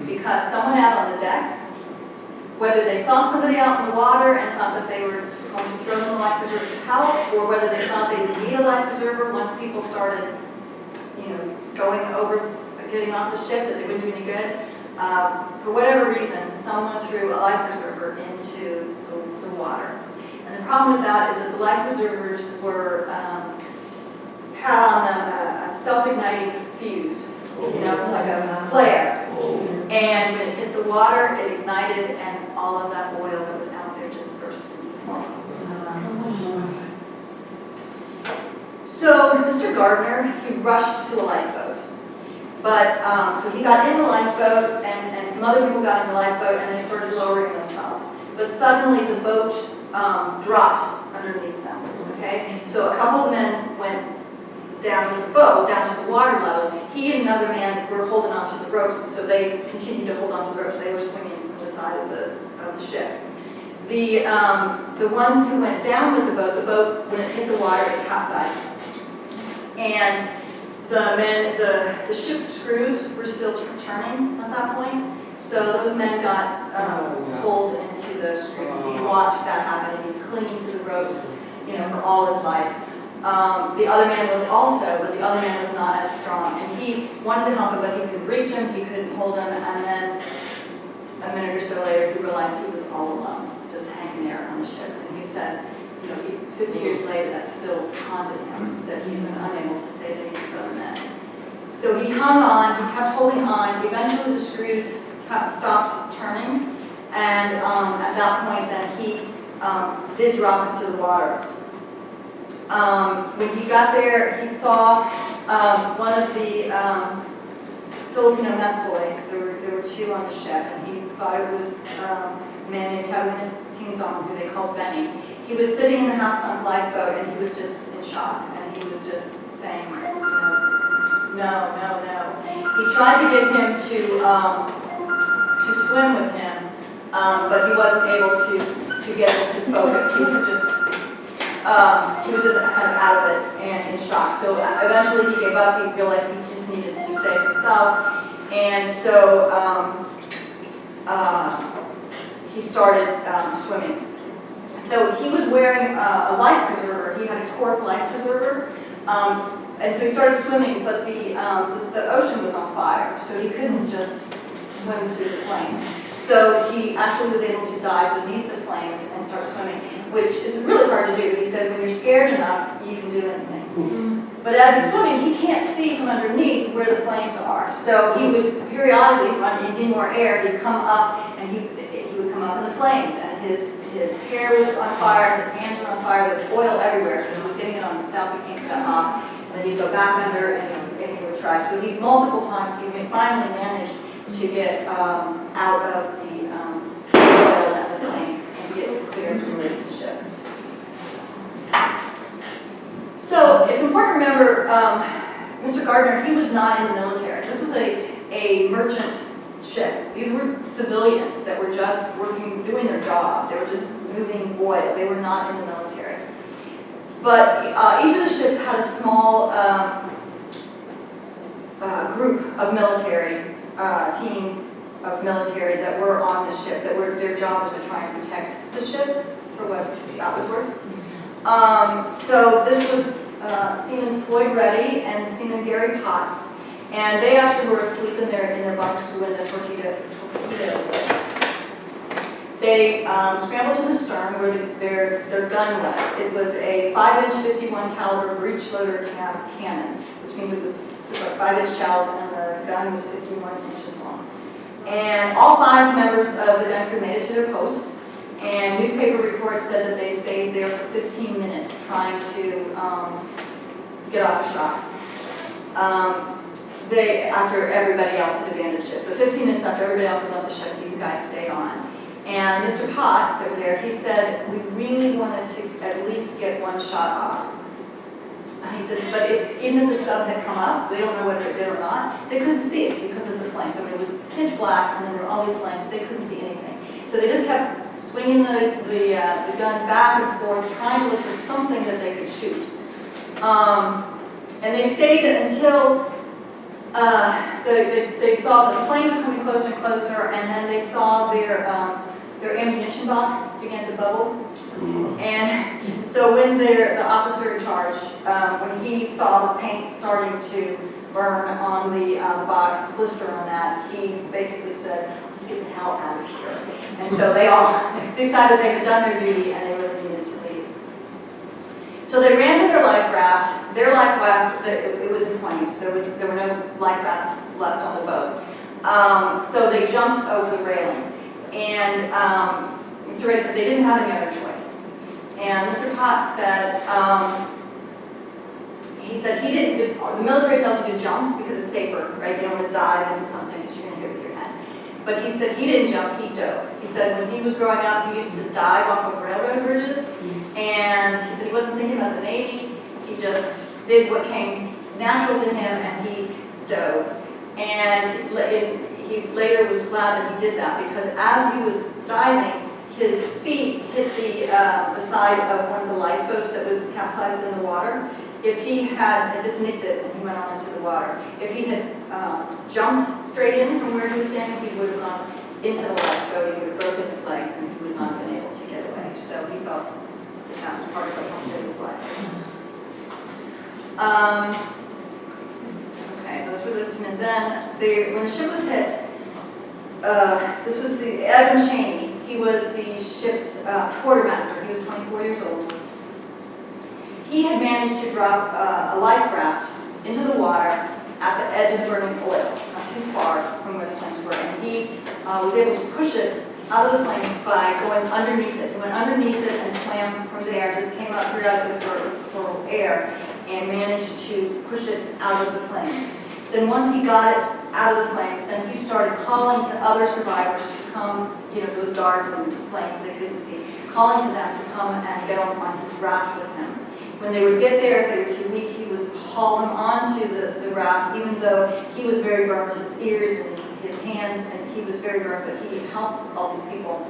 Because someone out on the deck, whether they saw somebody out in the water and thought that they were going to throw them a life preserver to help, or whether they thought they would need a life preserver once people started, going over, getting off the ship, that they wouldn't do any good. For whatever reason, someone threw a life preserver into the water. And the problem with that is that the life preservers had on them a self-igniting fuse, like a flare. And when it hit the water, it ignited, and all of that oil that was out there just burst into flames. So Mr. Gardner, he rushed to a lifeboat. But, so he got in the lifeboat, and some other people got in the lifeboat, and they started lowering themselves. But suddenly the boat dropped underneath them, okay? So a couple of men went down to the boat, down to the water level. He and another man were holding onto the ropes, and so they continued to hold onto the ropes. They were swinging from the side of the ship. The ones who went down with the boat, when it hit the water, it capsized. And the ship's screws were still turning at that point. So those men got pulled into the screws. And he watched that happen, and he's clinging to the ropes, for all his life. The other man was also, but the other man was not as strong. And he wanted to help him, but he couldn't reach him, he couldn't hold him. And then a minute or so later, he realized he was all alone, just hanging there on the ship. And he said, 50 years later, that still haunted him, that he was unable to save any of his other men. So he hung on, he kept holding on. Eventually, the screws stopped turning. And at that point, then he did drop into the water. When he got there, he saw one of the Filipino mess boys. There were two on the ship, and he thought it was a man named Kevin Tingzong, who they called Benny. He was sitting in the half-sunk lifeboat, and he was just in shock, and he was just saying, no. He tried to get him to swim with him, but he wasn't able to get him to focus. He was just kind of out of it and in shock. So eventually he gave up. He realized he just needed to save himself. And so he started swimming. So he was wearing a life preserver. He had a cork life preserver. And so he started swimming, but the ocean was on fire. So he couldn't just swim through the flames. So he actually was able to dive beneath the flames and start swimming, which is really hard to do. But he said when you're scared enough, you can do anything. But as he's swimming, he can't see from underneath where the flames are. So he would periodically, when he need more air, he'd come up and he would come up in the flames. And his hair was on fire, and his hands were on fire, there was oil everywhere. So he was getting it on himself, he can't cut off. And then he'd go back under and he would try. So he multiple times he finally managed to get out of the oil and the flames and get as clear as related to the ship. So it's important to remember, Mr. Gardner, he was not in the military. This was a merchant ship. These were civilians that were just working, doing their job. They were just moving oil. They were not in the military. But each of the ships had a small group of military, team of military that were on the ship, that were, their job was to try and protect the ship, for what that was worth. So this was Seaman Floyd Reddy and Seaman Gary Potts, and they actually were asleep in their bunks when the torpedo hit. They scrambled to the stern where their gun was. It was a 5-inch 51 caliber breech loader cannon, which means it was like 5-inch shells, and the gun was 51 inches long. And all 5 members of the gun crew made it to their post. And newspaper reports said that they stayed there for 15 minutes trying to get off a shot. After everybody else had abandoned ship. So 15 minutes after everybody else had left the ship, these guys stayed on. And Mr. Potts over there, he said, we really wanted to at least get one shot off. He said, but even if the sub had come up, they don't know whether it did or not, they couldn't see it because of the flames. I mean, it was pitch black, and then there were all these flames, they couldn't see anything. So they just kept swinging the gun back and forth, trying to look for something that they could shoot. And they stayed until they saw that the flames were coming closer and closer, and then they saw their ammunition box began to bubble. And so when the officer in charge, when he saw the paint starting to burn on the box, blister on that, he basically said, let's get the hell out of here. And so they all decided they had done their duty and they really needed to leave. So they ran to their life raft. Their life raft, it was in flames. There were no life rafts left on the boat. So they jumped over the railing. And Mr. Ray said they didn't have any other choice. And Mr. Potts said, he said he didn't, the military tells you to jump because it's safer, right? You don't want to dive into something because you're going to hit with your head. But he said he didn't jump, he dove. He said when he was growing up, he used to dive off of railroad bridges. And he said he wasn't thinking about the Navy. He just did what came natural to him and he dove. And he later was glad that he did that because as he was diving, his feet hit the side of one of the lifeboats that was capsized in the water. If he had, it just nicked it and he went on into the water. If he had jumped straight in from where he was standing, he would have gone into the lifeboat, he would have broken his legs and he would not have been able to get away. So he felt that was part of what helped save his life. Okay, those were those two men. Then, when the ship was hit, this was the Edwin Cheney. He was the ship's quartermaster. He was 24 years old. He had managed to drop a life raft into the water at the edge of burning oil, not too far from where the flames were. And he was able to push it out of the flames by going underneath it. He went underneath it and swam from there, just came up periodically for air, and managed to push it out of the flames. Then once he got it out of the flames, then he started calling to other survivors to come, it was dark and flames they couldn't see, calling to them to come and get on his raft with him. When they would get there, if they were too weak, he would haul them onto the raft, even though he was very burned, his ears and his hands, and he was very burned, but he helped all these people.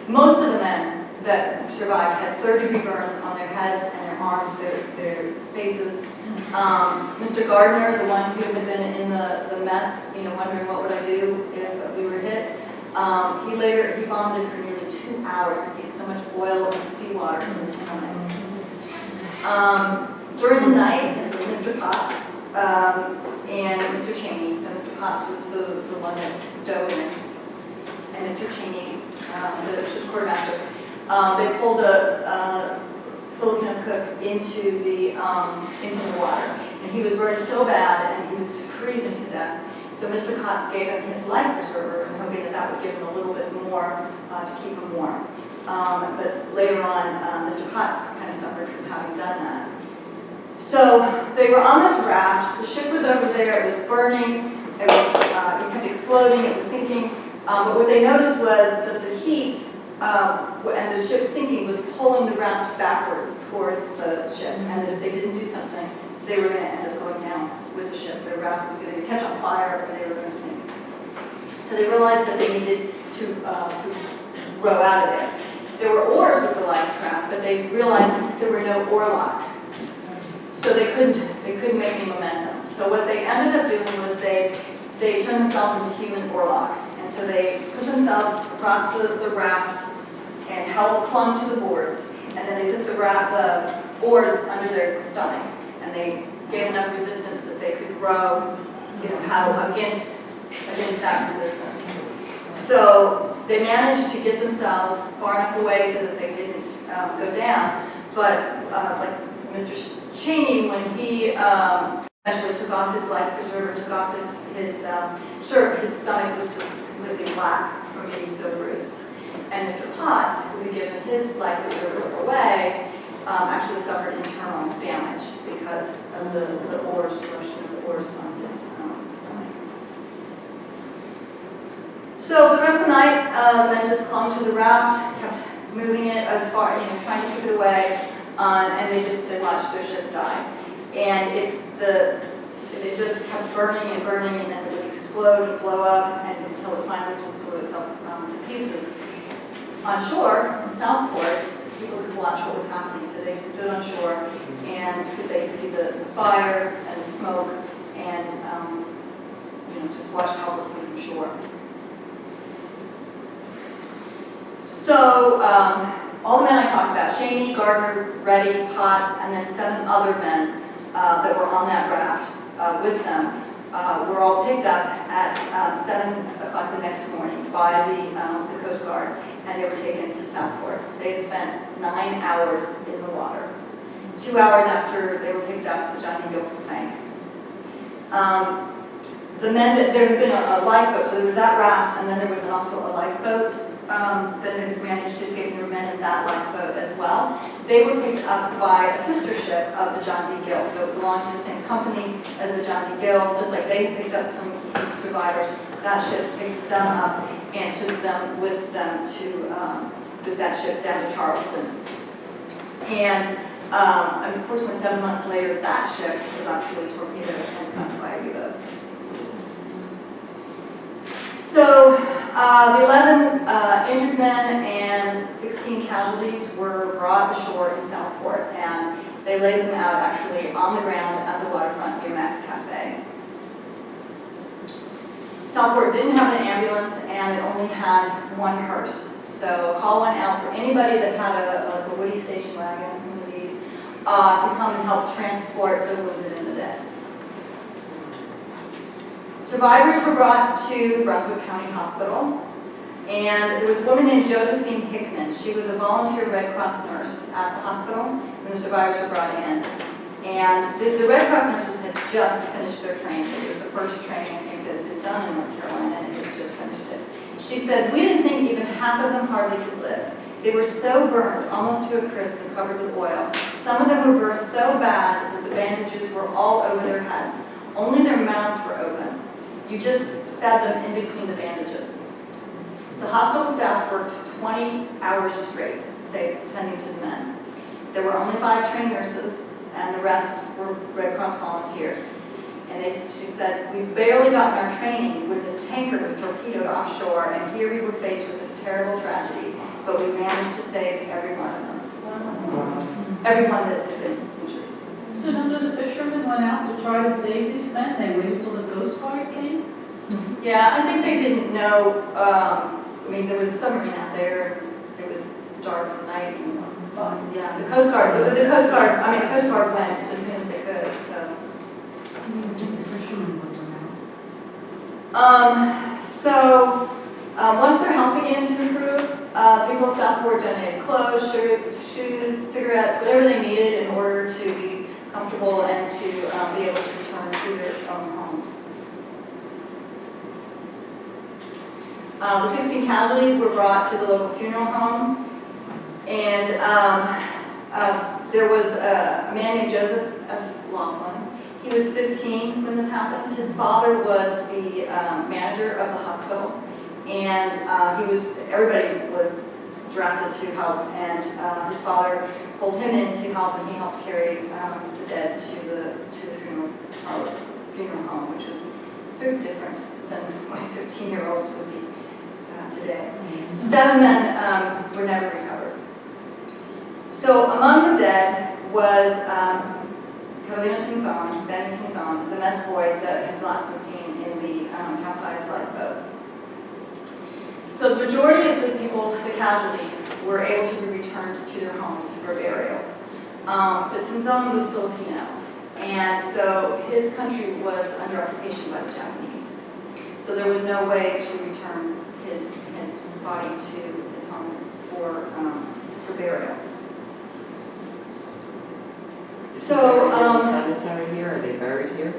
Most of the men that survived had third-degree burns on their heads and their arms, their faces. Mr. Gardner, the one who had been in the mess, wondering what would I do if we were hit, he vomited for nearly 2 hours because he had so much oil and seawater in his stomach. During the night, Mr. Potts and Mr. Cheney, so Mr. Potts was the one that dove in, and Mr. Cheney, the ship's quartermaster, they pulled the Filipino cook into the water. And he was burned so bad, and he was freezing to death. So Mr. Kotz gave him his life preserver, and hoping that that would give him a little bit more to keep him warm. But later on, Mr. Kotz kind of suffered from having done that. So they were on this raft. The ship was over there. It was burning. It kept exploding. It was sinking. But what they noticed was that the heat and the ship sinking was pulling the raft backwards towards the ship, and that if they didn't do something, they were going to end up going down with the ship. Their raft was going to catch on fire, and they were going to sink. So they realized that they needed to row out of there. There were oars with the life craft, but they realized that there were no oar locks, so they couldn't make any momentum. So what they ended up doing was they turned themselves into human oar locks, and so they put themselves across the raft and clung to the boards, and then they put the oars under their stomachs, and they gave enough resistance that they could row, paddle against that resistance. So they managed to get themselves far enough away so that they didn't go down. But like Mr. Cheney, when he actually took off his life preserver, took off his shirt, his stomach was just completely black from being so bruised. And Mr. Potts, who had given his life preserver away, actually suffered internal damage because of the oars, the motion of the oars on his stomach. So for the rest of the night, the men just clung to the raft, kept moving it as far, trying to keep it away, and they watched their ship die. And it just kept burning and burning, and then it would explode and blow up until it finally just blew itself to pieces. On shore, in Southport, people could watch what was happening. So they stood on shore, and they could see the fire and the smoke, and just watched helplessly from shore. So all the men I talked about, Cheney, Gardner, Reddy, Potts, and then 7 other men that were on that raft with them, were all picked up at 7 o'clock the next morning by the Coast Guard, and they were taken to Southport. They had spent 9 hours in the water. 2 hours after they were picked up, the John D. Gilbert sank. The men, there had been a lifeboat, so there was that raft, and then there was also a lifeboat that had managed to escape, and there were men in that lifeboat as well. They were picked up by a sister ship of the John D. Gill, so it belonged to the same company as the John D. Gill, just like they picked up some survivors. That ship picked them up and took them with that ship down to Charleston. And unfortunately, 7 months later, that ship was actually torpedoed and sunk by a U-boat. So the 11 injured men and 16 casualties were brought ashore in Southport, and they laid them out actually on the ground at the waterfront near Max Cafe. Southport didn't have an ambulance, and it only had one hearse. So call went out for anybody that had a Woody station wagon, one of these, to come and help transport the wounded and the dead. Survivors were brought to Brunswick County Hospital, and there was a woman named Josephine Hickman. She was a volunteer Red Cross nurse at the hospital when the survivors were brought in. And the Red Cross nurses had just finished their training. It was the first training, I think, that had been done in North Carolina, and they had just finished it. She said, "We didn't think even half of them hardly could live. They were so burned, almost to a crisp and covered with oil. Some of them were burned so bad that the bandages were all over their heads. Only their mouths were open. You just fed them in between the bandages." The hospital staff worked 20 hours straight to stay tending to the men. There were only 5 trained nurses, and the rest were Red Cross volunteers. And she said, "We barely got in our training when this tanker was torpedoed offshore, and here we were faced with this terrible tragedy, but we managed to save every one of them." Everyone that had been injured. So none of the fishermen went out to try to save these men? They waited till the Coast Guard came? Yeah, I think they didn't know. I mean, there was a submarine out there. It was dark at night. And, yeah, the Coast Guard. The Coast Guard. I mean, the Coast Guard went as soon as they could. So. The fishermen went out. Once their health began to improve, people of Southport donated clothes, shoes, cigarettes, whatever they needed in order to be comfortable and to be able to return to their own homes. The 16 casualties were brought to the local funeral home, and there was a man named Joseph S. Laughlin. He was 15 when this happened. His father was the manager of the hospital, and everybody was drafted to help, and his father pulled him in to help, and he helped carry the dead to the funeral home, which was very different than what 15-year-olds would be today. 7 men were never recovered. So among the dead was Carolina Tinzon, Benny Tinzon, the mess boy that had last been seen in the capsized lifeboat. So the majority of the people, the casualties, were able to be returned to their homes for burials. But Tinzon was Filipino, and so his country was under occupation by the Japanese. So there was no way to return his body to his home for burial. So, Are they buried in the cemetery here? Are they buried here?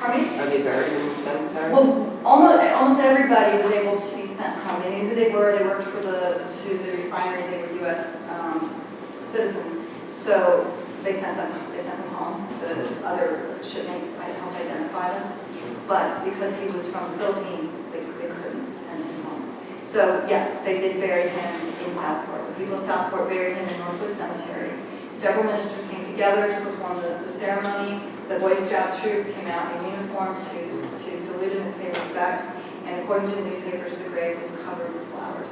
pardon me? Are they buried in the cemetery? Well, almost everybody was able to be sent home. They knew who they were. They worked for the refinery. They were U.S. Citizens. So they sent them home. The other shipmates, I helped identify them. But because he was from the Philippines, they couldn't send him home. So yes, they did bury him in Southport. The people of Southport buried him in Northwood Cemetery. Several ministers came together to perform the ceremony. The Boy Scout troop came out in uniform to salute him and pay respects. And according to the newspapers, the grave was covered with flowers.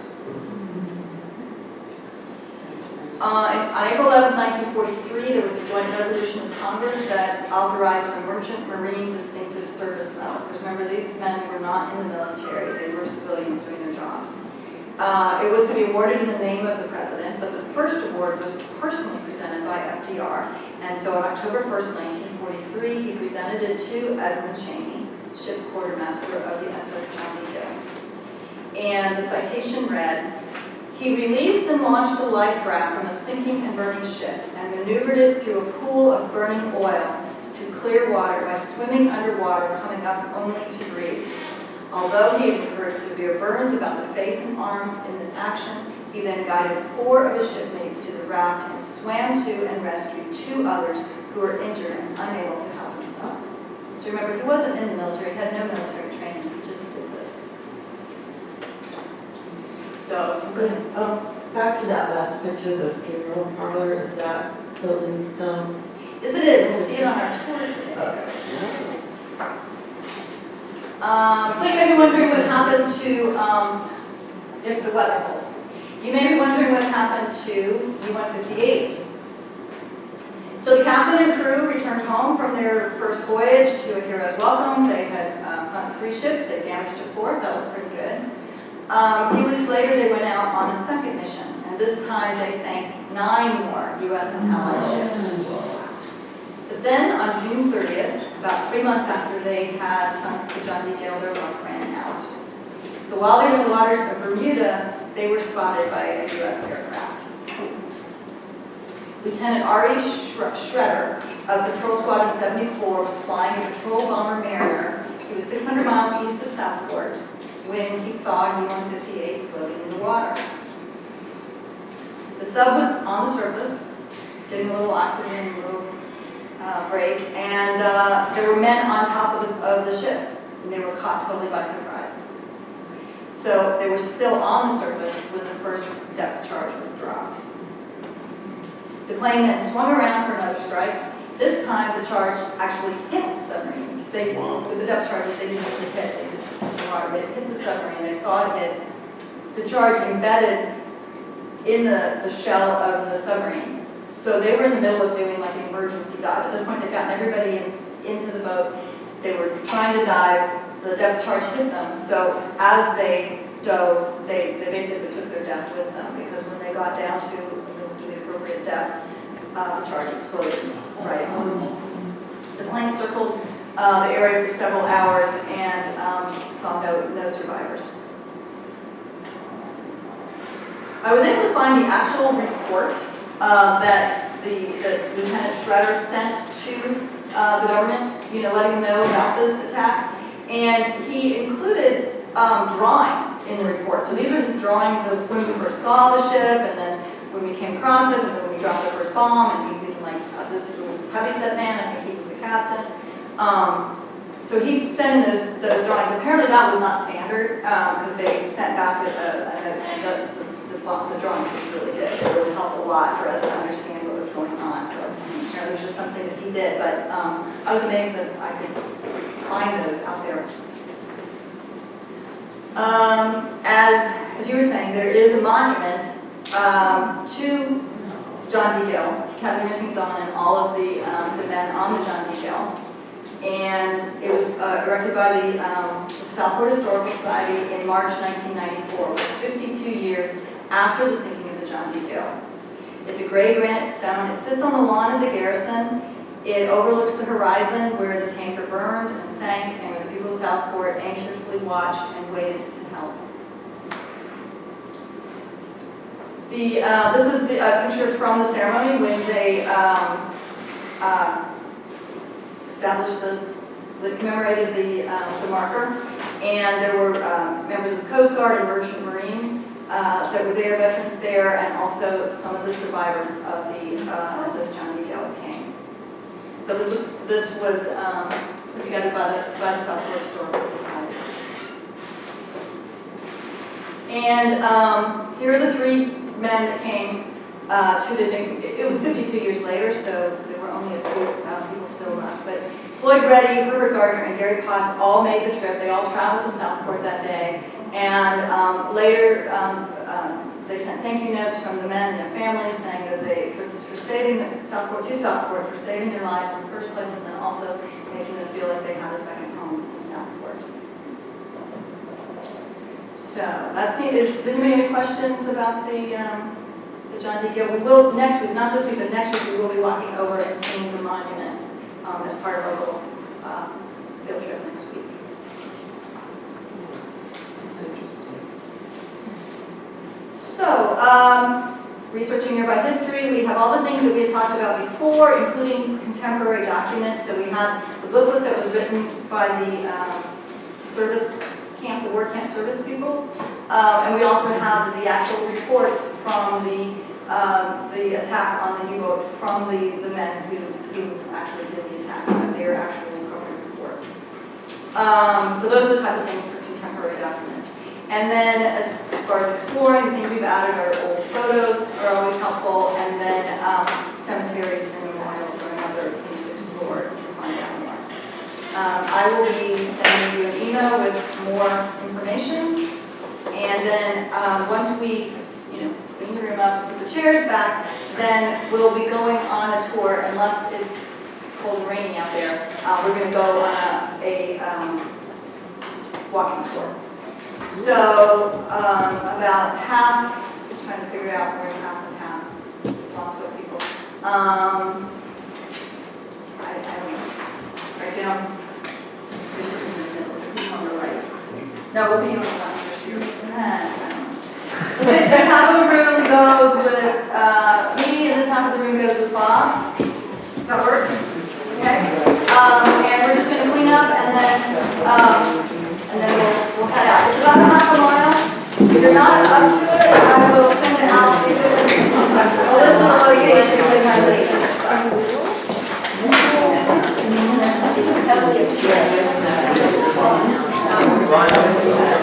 On April 11, 1943, there was a joint resolution of Congress that authorized the Merchant Marine Distinctive Service Medal. Because remember, these men were not in the military. They were civilians doing their jobs. It was to be awarded in the name of the president, but the first award was personally presented by FDR. And so on October 1st, 1943, he presented it to Edwin Cheney, ship's quartermaster of the SS John D. Doe. And the citation read, "He released and launched a life raft from a sinking and burning ship and maneuvered it through a pool of burning oil to clear water by swimming underwater, coming up only to breathe. Although he had incurred severe burns about the face and arms in this action, he then guided 4 of his shipmates to the raft and swam to and rescued 2 others who were injured and unable to help himself." So remember, he wasn't in the military, he had no military training, he just did this. So, Back to that last picture, the funeral parlor, is that building stone? yes it is, and we'll see it on our tour today. So you may be wondering what happened to, if the weather holds. You may be wondering what happened to U-158. So the captain and crew returned home from their first voyage to a hero's welcome. They had sunk 3 ships, they damaged a 4th, that was pretty good. A few weeks later, they went out on a second mission, and this time they sank 9 more U.S. and Allied ships. But then on June 30th, about 3 months after they had sunk the John D. Gale, their luck ran out. So while they were in the waters of Bermuda, they were spotted by a U.S. aircraft. Lieutenant R.E. Shredder of Patrol Squadron 74 was flying a patrol bomber Mariner. He was 600 miles east of Southport when he saw U-158 floating in the water. The sub was on the surface, getting a little oxygen, a little break, and there were men on top of the ship, and they were caught totally by surprise. So they were still on the surface when the first depth charge was dropped. The plane then swung around for another strike. This time the charge actually hit the submarine. With the depth charges, they didn't really hit, they just hit the water, but it hit the submarine. They saw it hit. The charge embedded in the shell of the submarine. So they were in the middle of doing like an emergency dive. At this point, they'd gotten everybody into the boat. They were trying to dive. The depth charge hit them. So as they dove, they basically took their depth with them, because when they got down to the appropriate depth, the charge exploded right on. The plane circled the area for several hours and saw no survivors. I was able to find the actual report that Lieutenant Shredder sent to the government, letting them know about this attack. And he included drawings in the report. So these are his drawings of when we first saw the ship, and then when we came across it, and then when we dropped the first bomb, and he's even like, this was this heavyset man, I think he was the captain. So he sent in those drawings. Apparently that was not standard, because they sent back a note saying that the drawing was really good. It really helped a lot for us to understand what was going on. So it was just something that he did, but I was amazed that I could find those out there. As you were saying, there is a monument to John D. Gill, to Captain Nixon and all of the men on the John D. Gill. And it was erected by the Southport Historical Society in March 1994, which is 52 years after the sinking of the John D. Gill. It's a gray granite stone. It sits on the lawn of the garrison. It overlooks the horizon where the tanker burned and sank, and where the people of Southport anxiously watched and waited to help. This was a picture from the ceremony when they established commemorated the marker, and there were members of the Coast Guard and Merchant Marine that were there, veterans there, and also some of the survivors of the SS John D. Gill came. So this was put together by the Southport Historical Society. And here are the three men that came to the thing. It was 52 years later, so there were only a few people still left. But Floyd Reddy, Herbert Gardner, and Gary Potts all made the trip. They all traveled to Southport that day. And later, they sent thank you notes from the men and their families saying that they, for saving Southport, for saving their lives in the first place, and then also making them feel like they had a second home in Southport. So that's it. Does anybody have any questions about the John D. Gill? We will next week, not this week, but next week we will be walking over and seeing the monument as part of our little field trip next week. That's interesting. So, researching nearby history, we have all the things that we had talked about before, including contemporary documents. So we have the booklet that was written by the service camp, the war camp service people, and we also have the actual reports from the attack on the U-boat from the men who actually did the attack, their actual recovery report. So those are the type of things for contemporary documents. And then as far as exploring, the things we've added are old photos are always helpful, and then cemeteries and memorials are another thing to explore to find out more. I will be sending you an email with more information, and then once we, clean the room up, put the chairs back, then we'll be going on a tour, unless it's cold and raining out there. We're going to go on a walking tour. So about half, I'm trying to figure out where's half and half. Lost with people. I don't know. Right down. On the right. No, we'll be on the left. This half of the room goes with me, and this half of the room goes with Bob. Does that work? Okay. And we're just going to clean up, and then we'll head out. It's about a half a mile. If you're not up to it, I will send it out. If it's a list of locations in my lead. Yeah.